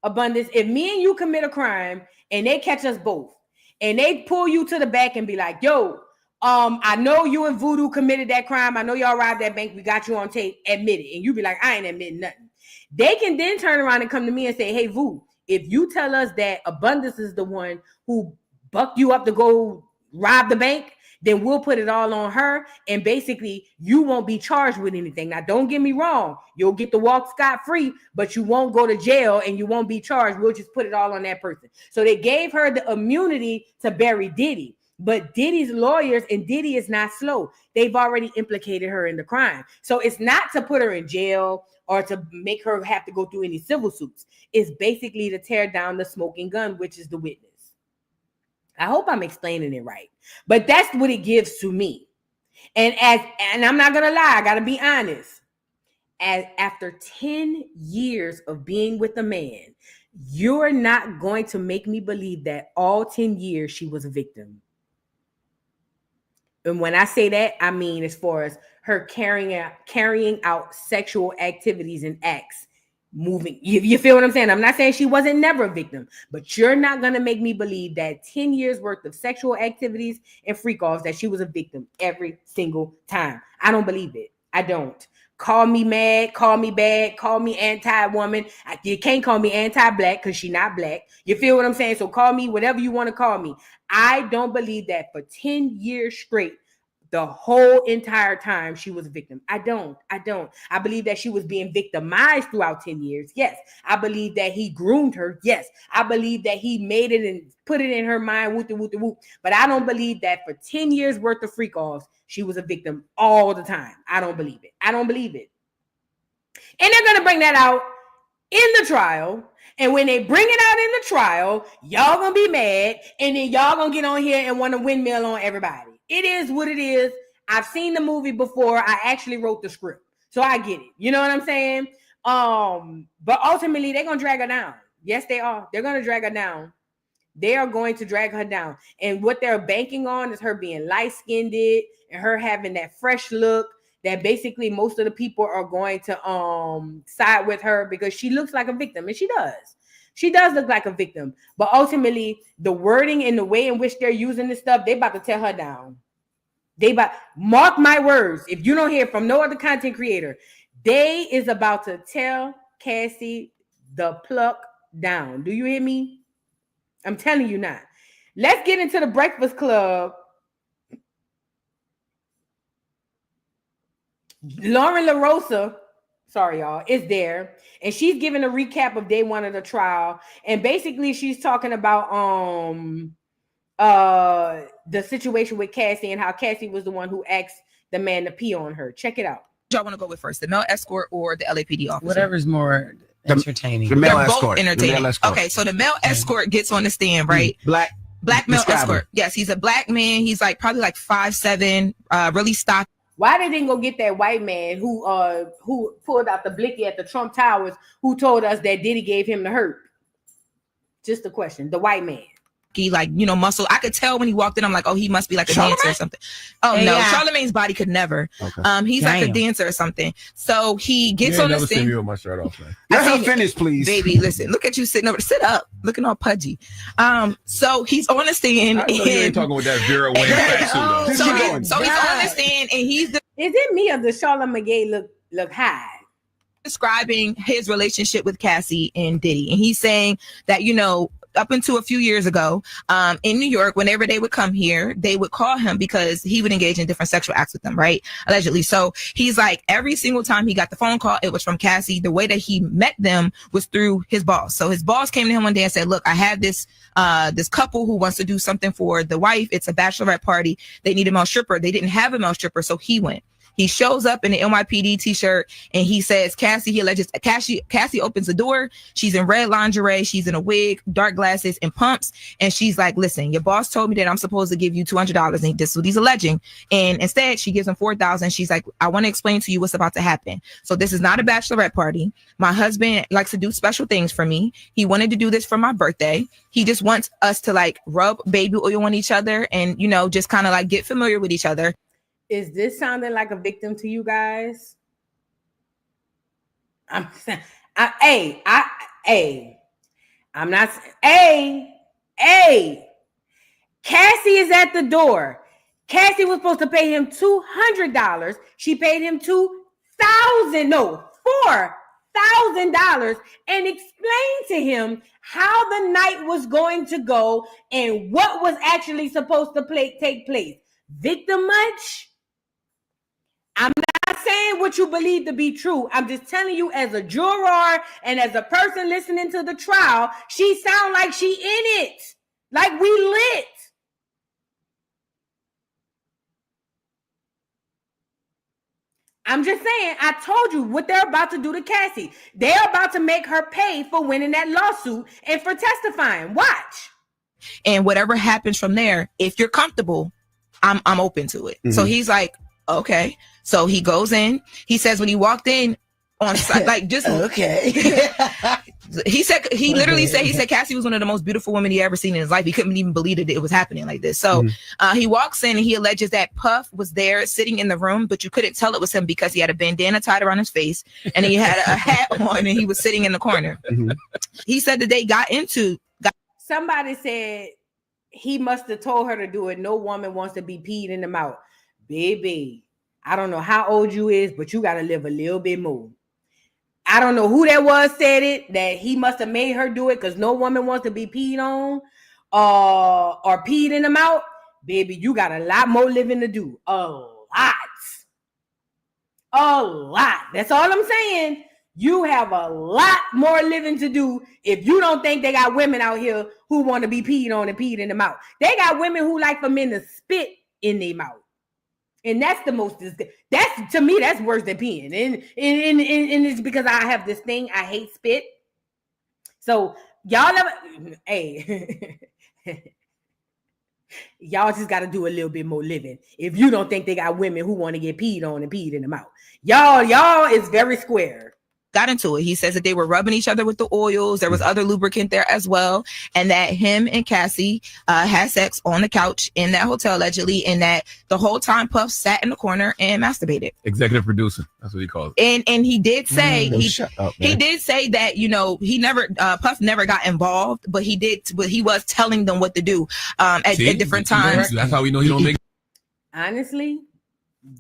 Speaker 6: if me and you commit a crime and they catch us both and they pull you to the back and be like, yo, I know you and Voodoo committed that crime. I know y'all robbed that bank. We got you on tape. Admit it. And you be like, I ain't admitting nothing. They can then turn around and come to me and say, hey, Voodoo, if you tell us that Abundance is the one who bucked you up to go rob the bank, then we'll put it all on her. And basically, you won't be charged with anything. Now, don't get me wrong. You'll get to walk scot-free, but you won't go to jail and you won't be charged. We'll just put it all on that person. So they gave her the immunity to bury Diddy. But Diddy's lawyers, and Diddy is not slow. They've already implicated her in the crime. So it's not to put her in jail or to make her have to go through any civil suits. It's basically to tear down the smoking gun, which is the witness. I hope I'm explaining it right. But that's what it gives to me. And I'm not gonna lie, I gotta be honest. As after 10 years of being with a man, you're not going to make me believe that all 10 years she was a victim. And when I say that, I mean as far as her carrying out sexual activities and acts, moving. You feel what I'm saying? I'm not saying she wasn't never a victim, but you're not going to make me believe that 10 years worth of sexual activities and freak offs that she was a victim every single time. I don't believe it. I don't. Call me mad, call me bad, call me anti-woman. You can't call me anti-black because she's not black. You feel what I'm saying? So call me whatever you want to call me. I don't believe that for 10 years straight, the whole entire time she was a victim. I don't. I believe that she was being victimized throughout 10 years. Yes. I believe that he groomed her. Yes. I believe that he made it and put it in her mind. Whoop. But I don't believe that for 10 years worth of freak offs, she was a victim all the time. I don't believe it. And they're going to bring that out in the trial. And when they bring it out in the trial, y'all going to be mad. And then y'all going to get on here and want to windmill on everybody. It is what it is. I've seen the movie before. I actually wrote the script. So I get it. You know what I'm saying? But ultimately, they're going to drag her down. Yes, they are. They're going to drag her down. They are going to drag her down. And what they're banking on is her being light-skinned and her having that fresh look that basically most of the people are going to side with her because she looks like a victim. And she does. She does look like a victim, but ultimately the wording and the way in which they're using this stuff, they about to tear her down. Mark my words. If you don't hear from no other content creator, they is about to tell Cassie the pluck down. Do you hear me? I'm telling you not. Let's get into the Breakfast Club. Lauren LaRosa, sorry, y'all, is there. And she's giving a recap of day one of the trial. And basically, she's talking about the situation with Cassie and how Cassie was the one who asked the man to pee on her. Check it out.
Speaker 17: Y'all want to go with first, the male escort or the LAPD officer?
Speaker 18: Whatever's more entertaining.
Speaker 17: The male escort. Entertaining. Okay, so the male escort gets on the stand, right? Black male escort. Yes, he's a black man. He's probably 5'7", really stocky.
Speaker 6: Why they didn't go get that white man who pulled out the blicky at the Trump Towers, who told us that Diddy gave him the hurt? Just a question. The white man.
Speaker 17: Muscle. I could tell when he walked in. I'm like, oh, he must be like a dancer or something. Oh no, Charlamagne's body could never. Okay. He's like a dancer or something. So he gets on the stand.
Speaker 19: See me with my shirt off, man.
Speaker 17: Let her finish, please. Baby, listen. Look at you sitting over. Sit up, looking all pudgy. So he's on the stand.
Speaker 19: You ain't talking with that Vera Wang fat suit.
Speaker 17: So he's on the stand, and he's.
Speaker 6: Is it me or does Charlamagne look high?
Speaker 17: Describing his relationship with Cassie and Diddy, and he's saying that up until a few years ago, in New York, whenever they would come here, they would call him because he would engage in different sexual acts with them, right? Allegedly. So he's like, every single time he got the phone call, it was from Cassie. The way that he met them was through his boss. So his boss came to him one day and said, look, I have this couple who wants to do something for the wife. It's a bachelorette party. They need a male stripper. They didn't have a male stripper, so he went. He shows up in the NYPD t-shirt and he says, Cassie opens the door. She's in red lingerie. She's in a wig, dark glasses, and pumps. And she's like, listen, your boss told me that I'm supposed to give you $200. And this is what he's alleging. And instead, she gives him $4,000. She's like, I want to explain to you what's about to happen. So this is not a bachelorette party. My husband likes to do special things for me. He wanted to do this for my birthday. He just wants us to rub baby oil on each other and, just kind of get familiar with each other.
Speaker 6: Is this sounding like a victim to you guys? I'm saying, I'm not. Cassie is at the door. Cassie was supposed to pay him $200. She paid him $4,000 and explained to him how the night was going to go and what was actually supposed to take place. Victim much? I'm not saying what you believe to be true. I'm just telling you as a juror and as a person listening to the trial, she sound like she in it. Like we lit. I'm just saying, I told you what they're about to do to Cassie. They're about to make her pay for winning that lawsuit and for testifying. Watch.
Speaker 17: And whatever happens from there, if you're comfortable, I'm open to it. So he's like, okay. So he goes in. He says when he walked in on like just
Speaker 4: okay.
Speaker 17: he literally said Cassie was one of the most beautiful women he ever seen in his life. He couldn't even believe that it was happening like this. So he walks in and he alleges that Puff was there sitting in the room, but you couldn't tell it was him because he had a bandana tied around his face and he had a hat on and he was sitting in the corner. He said that they got into.
Speaker 6: Somebody said he must have told her to do it. No woman wants to be peed in the mouth. Baby, I don't know how old you is, but you got to live a little bit more. I don't know who that was said it, that he must have made her do it because no woman wants to be peed on or peed in the mouth. Baby, you got a lot more living to do. A lot. That's all I'm saying. You have a lot more living to do if you don't think they got women out here who want to be peed on and peed in the mouth. They got women who like for men to spit in their mouth. And that's the most, that's to me, that's worse than peeing. And it's because I have this thing, I hate spit. So y'all ever, hey, y'all just got to do a little bit more living. If you don't think they got women who want to get peed on and peed in the mouth. Y'all is very square.
Speaker 17: Got into it. He says that they were rubbing each other with the oils. There was other lubricant there as well. And that him and Cassie had sex on the couch in that hotel allegedly. And that the whole time Puff sat in the corner and masturbated.
Speaker 19: Executive producer. That's what he calls it.
Speaker 17: And he did say, he did say that, you know, he never, Puff never got involved, but he was telling them what to do at different times.
Speaker 19: That's how we know he don't make.
Speaker 6: Honestly,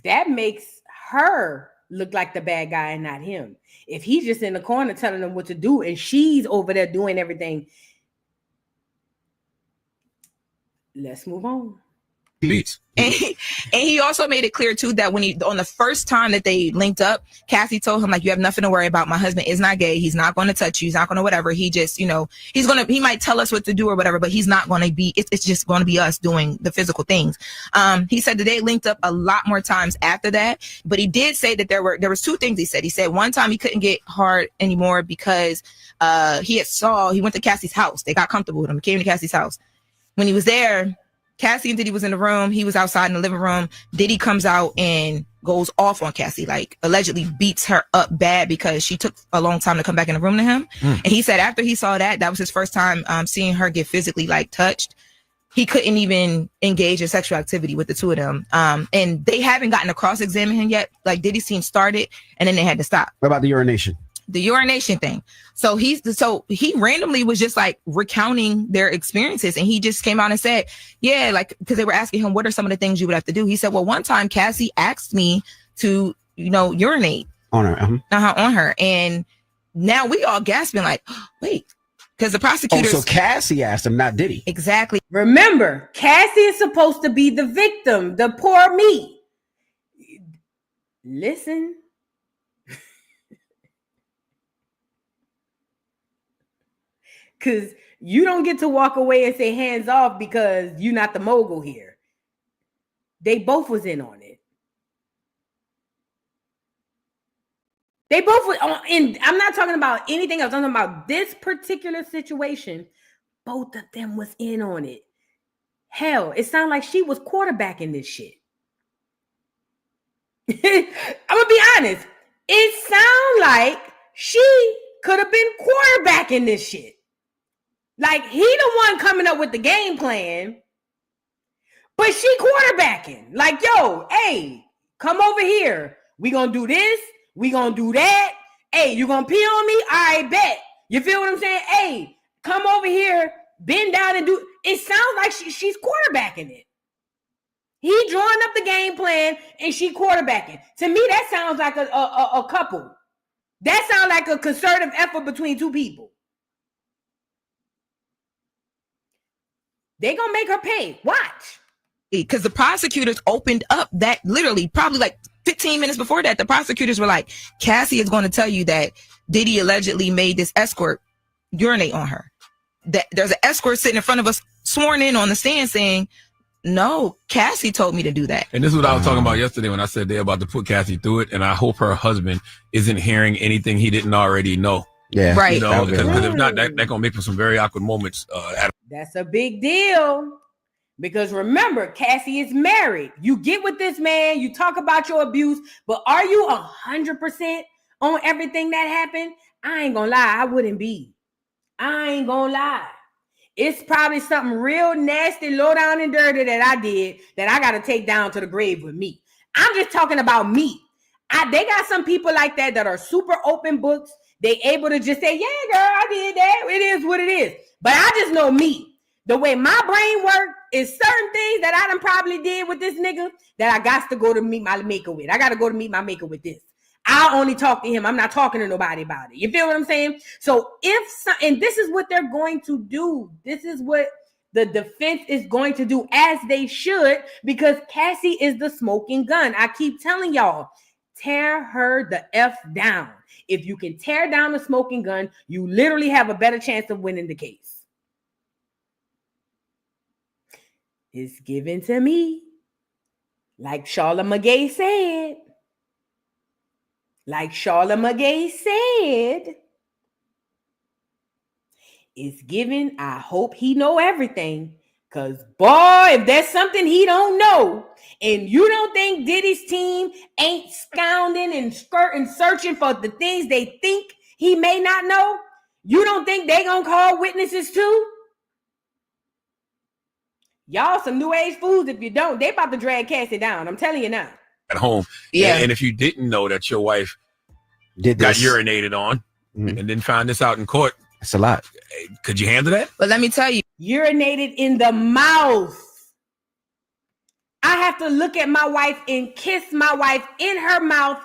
Speaker 6: that makes her look like the bad guy and not him. If he's just in the corner telling them what to do and she's over there doing everything. Let's move on.
Speaker 17: And he also made it clear too that when on the first time that they linked up, Cassie told him like, you have nothing to worry about. My husband is not gay. He's not going to touch you. He's not going to whatever. He just, you know, he might tell us what to do or whatever, but he's not going to be, it's just going to be us doing the physical things. He said that they linked up a lot more times after that, but he did say that there was two things he said. He said one time he couldn't get hard anymore because he went to Cassie's house. They got comfortable with him. He came to Cassie's house. When he was there, Cassie and Diddy was in the room. He was outside in the living room. Diddy comes out and goes off on Cassie, like allegedly beats her up bad because she took a long time to come back in the room to him. And he said after he saw that was his first time seeing her get physically like touched. He couldn't even engage in sexual activity with the two of them. And they haven't gotten to cross-examine him yet. Like Diddy's team started and then they had to stop.
Speaker 20: What about the urination?
Speaker 17: The urination thing. So he randomly was just like recounting their experiences. And he just came out and said, yeah, like, because they were asking him, what are some of the things you would have to do? He said, well, one time Cassie asked me to, you know, urinate
Speaker 20: on her.
Speaker 17: On her. And now we all gasping like, oh, wait, because the prosecutors.
Speaker 20: Oh, so Cassie asked him, not Diddy.
Speaker 17: Exactly.
Speaker 6: Remember, Cassie is supposed to be the victim, the poor me. Listen. Because you don't get to walk away and say hands off because you're not the mogul here. They both was in on it. They both were in. I'm not talking about anything else. I'm talking about this particular situation. Both of them was in on it. Hell, it sounded like she was quarterbacking this shit. I'm going to be honest. It sounds like she could have been quarterbacking this shit. Like, he the one coming up with the game plan, but she quarterbacking. Like, yo, hey, come over here. We gonna do this. We gonna do that. Hey, you gonna pee on me? I bet. You feel what I'm saying? Hey, come over here, bend down and do. It sounds like she's quarterbacking it. He drawing up the game plan and she quarterbacking. To me, that sounds like a couple. That sounds like a concerted effort between two people. They gonna make her pay. Watch.
Speaker 17: Because the prosecutors opened up that literally probably like 15 minutes before that. The prosecutors were like, Cassie is going to tell you that Diddy allegedly made this escort urinate on her. That there's an escort sitting in front of us sworn in on the stand saying, no, Cassie told me to do that.
Speaker 19: And this is what I was talking about yesterday when I said they're about to put Cassie through it. And I hope her husband isn't hearing anything he didn't already know.
Speaker 20: Yeah.
Speaker 17: Right.
Speaker 19: You know, because if not, that going to make for some very awkward moments.
Speaker 6: That's a big deal. Because remember, Cassie is married. You get with this man, you talk about your abuse, but are you 100% on everything that happened? I ain't gonna lie, I wouldn't be. I ain't gonna lie. It's probably something real nasty, low down and dirty that I did that I got to take down to the grave with me. I'm just talking about me. They got some people like that are super open books. They able to just say, yeah, girl, I did that. It is what it is. But I just know me. The way my brain works is certain things that I done probably did with this nigga that I got to go to meet my maker with. I got to go to meet my maker with this. I'll only talk to him. I'm not talking to nobody about it. You feel what I'm saying? So and this is what they're going to do. This is what the defense is going to do, as they should, because Cassie is the smoking gun. I keep telling y'all, tear her the F down. If you can tear down the smoking gun, you literally have a better chance of winning the case. It's given to me. Like Charlotte McGay said. Like Charlotte McGay said, it's given. I hope he know everything. Because, boy, if there's something he don't know, and you don't think Diddy's team ain't scounding and skirting, searching for the things they think he may not know, you don't think they gonna call witnesses too? Y'all some new age fools if you don't. They about to drag Cassie down. I'm telling you now.
Speaker 19: At home.
Speaker 6: Yeah.
Speaker 19: And if you didn't know that your wife got urinated on and then found this out in court,
Speaker 20: that's a lot.
Speaker 19: Could you handle that?
Speaker 17: But let me tell you,
Speaker 6: urinated in the mouth. I have to look at my wife and kiss my wife in her mouth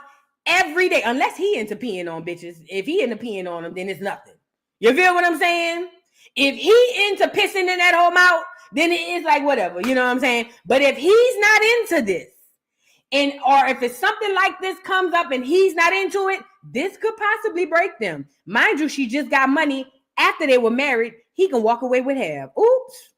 Speaker 6: every day, unless he into peeing on bitches. If he into peeing on them, then it's nothing. You feel what I'm saying? If he into pissing in that whole mouth, then it is like whatever, you know what I'm saying? But if he's not into this, or if it's something like this comes up and he's not into it, this could possibly break them. Mind you, she just got money after they were married. He can walk away with half. Oops.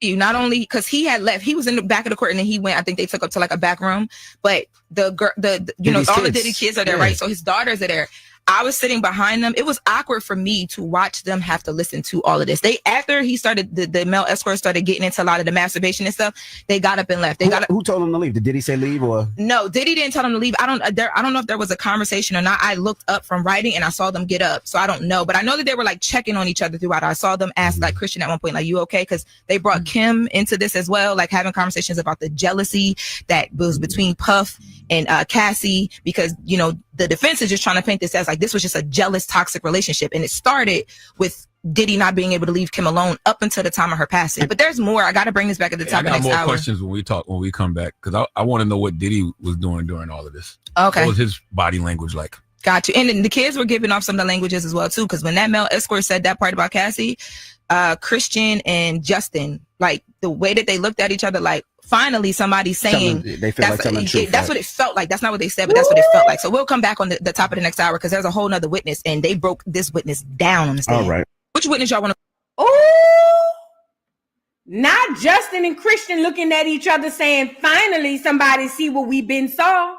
Speaker 17: You not only because he had left, he was in the back of the court and then he went. I think they took up to like a back room, but the you know, all the Diddy kids are there, right? So his daughters are there. I was sitting behind them. It was awkward for me to watch them have to listen to all of this. After he started, the male escort started getting into a lot of the masturbation and stuff. They got up and left. Who
Speaker 20: told them to leave? Did Diddy say leave or?
Speaker 17: No, Diddy didn't tell them to leave. I don't know if there was a conversation or not. I looked up from writing and I saw them get up. So I don't know, but I know that they were like checking on each other throughout. I saw them ask like Christian at one point, like, you okay? Because they brought Kim into this as well, like having conversations about the jealousy that was between Puff and Cassie, because, you know, the defense is just trying to paint this as like this was just a jealous, toxic relationship. And it started with Diddy not being able to leave Kim alone up until the time of her passing. But there's more. I got to bring this back at the top of next hour.
Speaker 19: I got more questions when we come back, because I want to know what Diddy was doing during all of this.
Speaker 17: Okay.
Speaker 19: What was his body language like?
Speaker 17: Got you. And then the kids were giving off some of the languages as well, too, because when that male escort said that part about Cassie, Christian and Justin, like the way that they looked at each other, like, finally somebody's saying
Speaker 20: they feel like telling the truth.
Speaker 17: That's what it felt like. That's not what they said, but that's what it felt like. So we'll come back on the top of the next hour because there's a whole nother witness and they broke this witness down on the stand.
Speaker 20: All right.
Speaker 17: Which witness y'all want to?
Speaker 6: Oh, not Justin and Christian looking at each other saying, finally somebody see what we've been saw.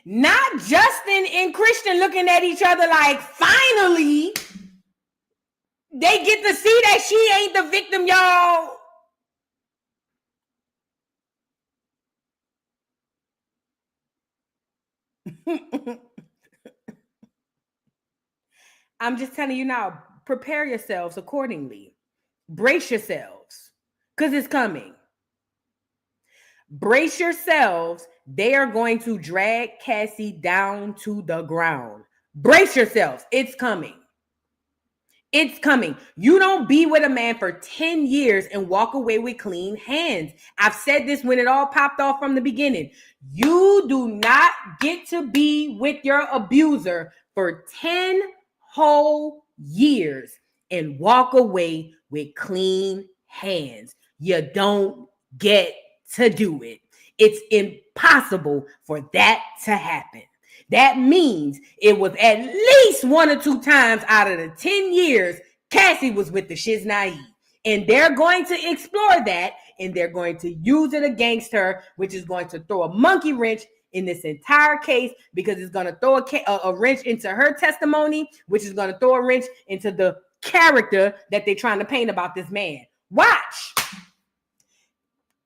Speaker 6: Not Justin and Christian looking at each other like, finally, they get to see that she ain't the victim, y'all. I'm just telling you now, prepare yourselves accordingly. Brace yourselves, because it's coming. Brace yourselves. They are going to drag Cassie down to the ground. Brace yourselves. It's coming. It's coming. You don't be with a man for 10 years and walk away with clean hands. I've said this when it all popped off from the beginning. You do not get to be with your abuser for 10 whole years and walk away with clean hands. You don't get to do it. It's impossible for that to happen. That means it was at least 1 or 2 times out of the 10 years Cassie was with the shiz naive. And they're going to explore that, and they're going to use it against her, which is going to throw a monkey wrench in this entire case, because it's going to throw a wrench into her testimony, which is going to throw a wrench into the character that they're trying to paint about this man. Watch.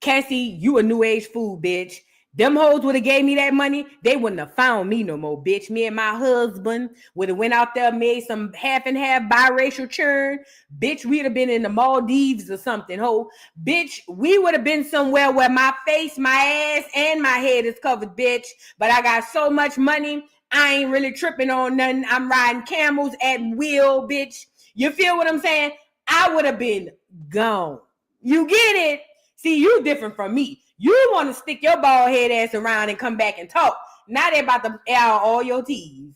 Speaker 6: Cassie, you a new age fool, bitch. Them hoes would have gave me that money. They wouldn't have found me no more, bitch. Me and my husband would have went out there, made some half and half biracial churn. Bitch, we'd have been in the Maldives or something, ho. Bitch, we would have been somewhere where my face, my ass, and my head is covered, bitch. But I got so much money, I ain't really tripping on nothing. I'm riding camels at will, bitch. You feel what I'm saying? I would have been gone. You get it? See, you different from me. You want to stick your bald head ass around and come back and talk. Now they're about to air out all your teeth.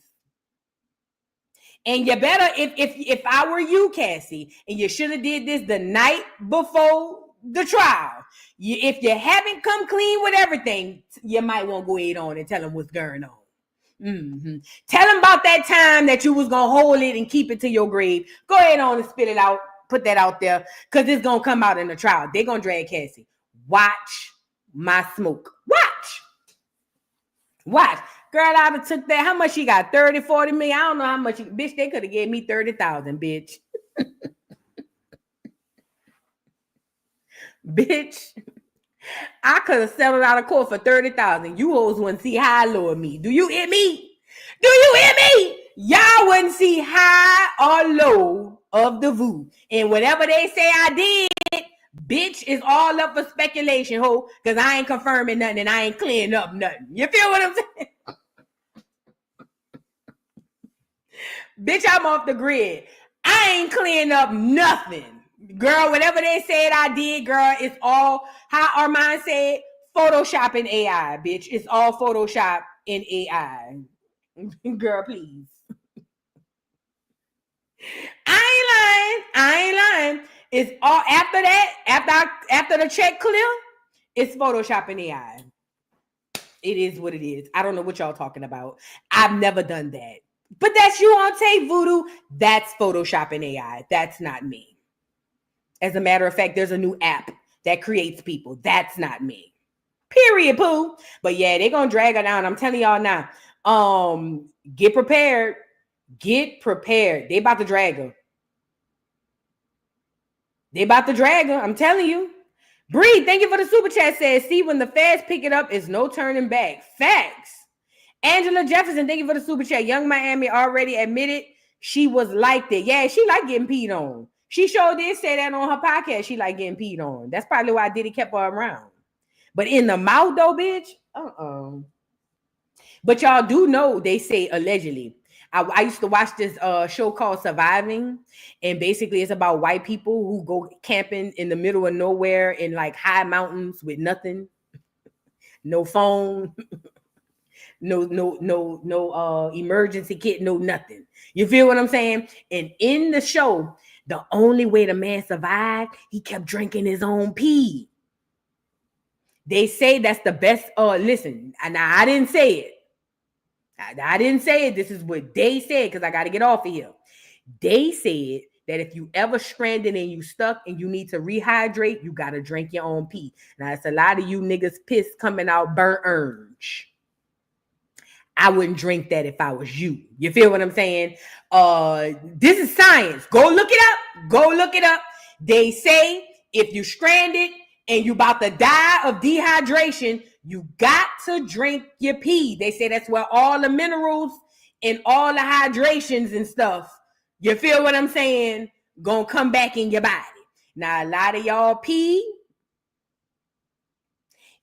Speaker 6: And you better, if I were you, Cassie, and you should have did this the night before the trial. If you haven't come clean with everything, you might want to go ahead on and tell them what's going on. Mm-hmm. Tell them about that time that you was going to hold it and keep it to your grave. Go ahead on and spit it out. Put that out there, because it's going to come out in the trial. They're going to drag Cassie. Watch my smoke. Watch. Girl, I would have took that. How much she got? 30, 40 million? I don't know how much. Bitch, they could have gave me 30,000, bitch. Bitch, I could have settled out of court for 30,000. You hoes wouldn't see high low of me. Do you hear me? Do you hear me? Y'all wouldn't see high or low of the VOO. And whatever they say I did, bitch, is all up for speculation, ho, because I ain't confirming nothing and I ain't clearing up nothing. You feel what I'm saying? Bitch, I'm off the grid. I ain't clearing up nothing. Girl, whatever they said I did, girl, it's all, how Armand said, Photoshop and AI, bitch. It's all Photoshop and AI. Girl, please. I ain't lying. It's all after that, after the check clear, it's Photoshop and AI. It is what it is. I don't know what y'all talking about. I've never done that. But that's you on tape, Voodoo. That's Photoshop and AI. That's not me. As a matter of fact, there's a new app that creates people. That's not me. Period, poo. But yeah, they're gonna drag her down. I'm telling y'all now. Get prepared. Get prepared. They about to drag her. They about to drag her. I'm telling you. Bree, thank you for the super chat. Says, see, when the feds pick it up, it's no turning back. Facts. Angela Jefferson, thank you for the super chat. Young Miami already admitted she was like that. Yeah, she like getting peed on. She sure did say that on her podcast. She like getting peed on. That's probably why Diddy kept her around. But in the mouth though, bitch, But y'all do know, they say allegedly. I used to watch this show called Surviving, and basically it's about white people who go camping in the middle of nowhere in like high mountains with nothing, no phone, no emergency kit, no nothing. You feel what I'm saying? And in the show, the only way the man survived, he kept drinking his own pee. They say that's the best. Listen, now I didn't say it. I didn't say it. This is what they said, because I got to get off of here. They said that if you ever stranded and you stuck and you need to rehydrate, you got to drink your own pee. Now, it's a lot of you niggas piss coming out burnt orange. I wouldn't drink that if I was you. You feel what I'm saying? This is science. Go look it up. Go look it up. They say if you stranded and you about to die of dehydration, you got to drink your pee. They say that's where all the minerals and all the hydrations and stuff, you feel what I'm saying, gonna come back in your body. Now, a lot of y'all pee,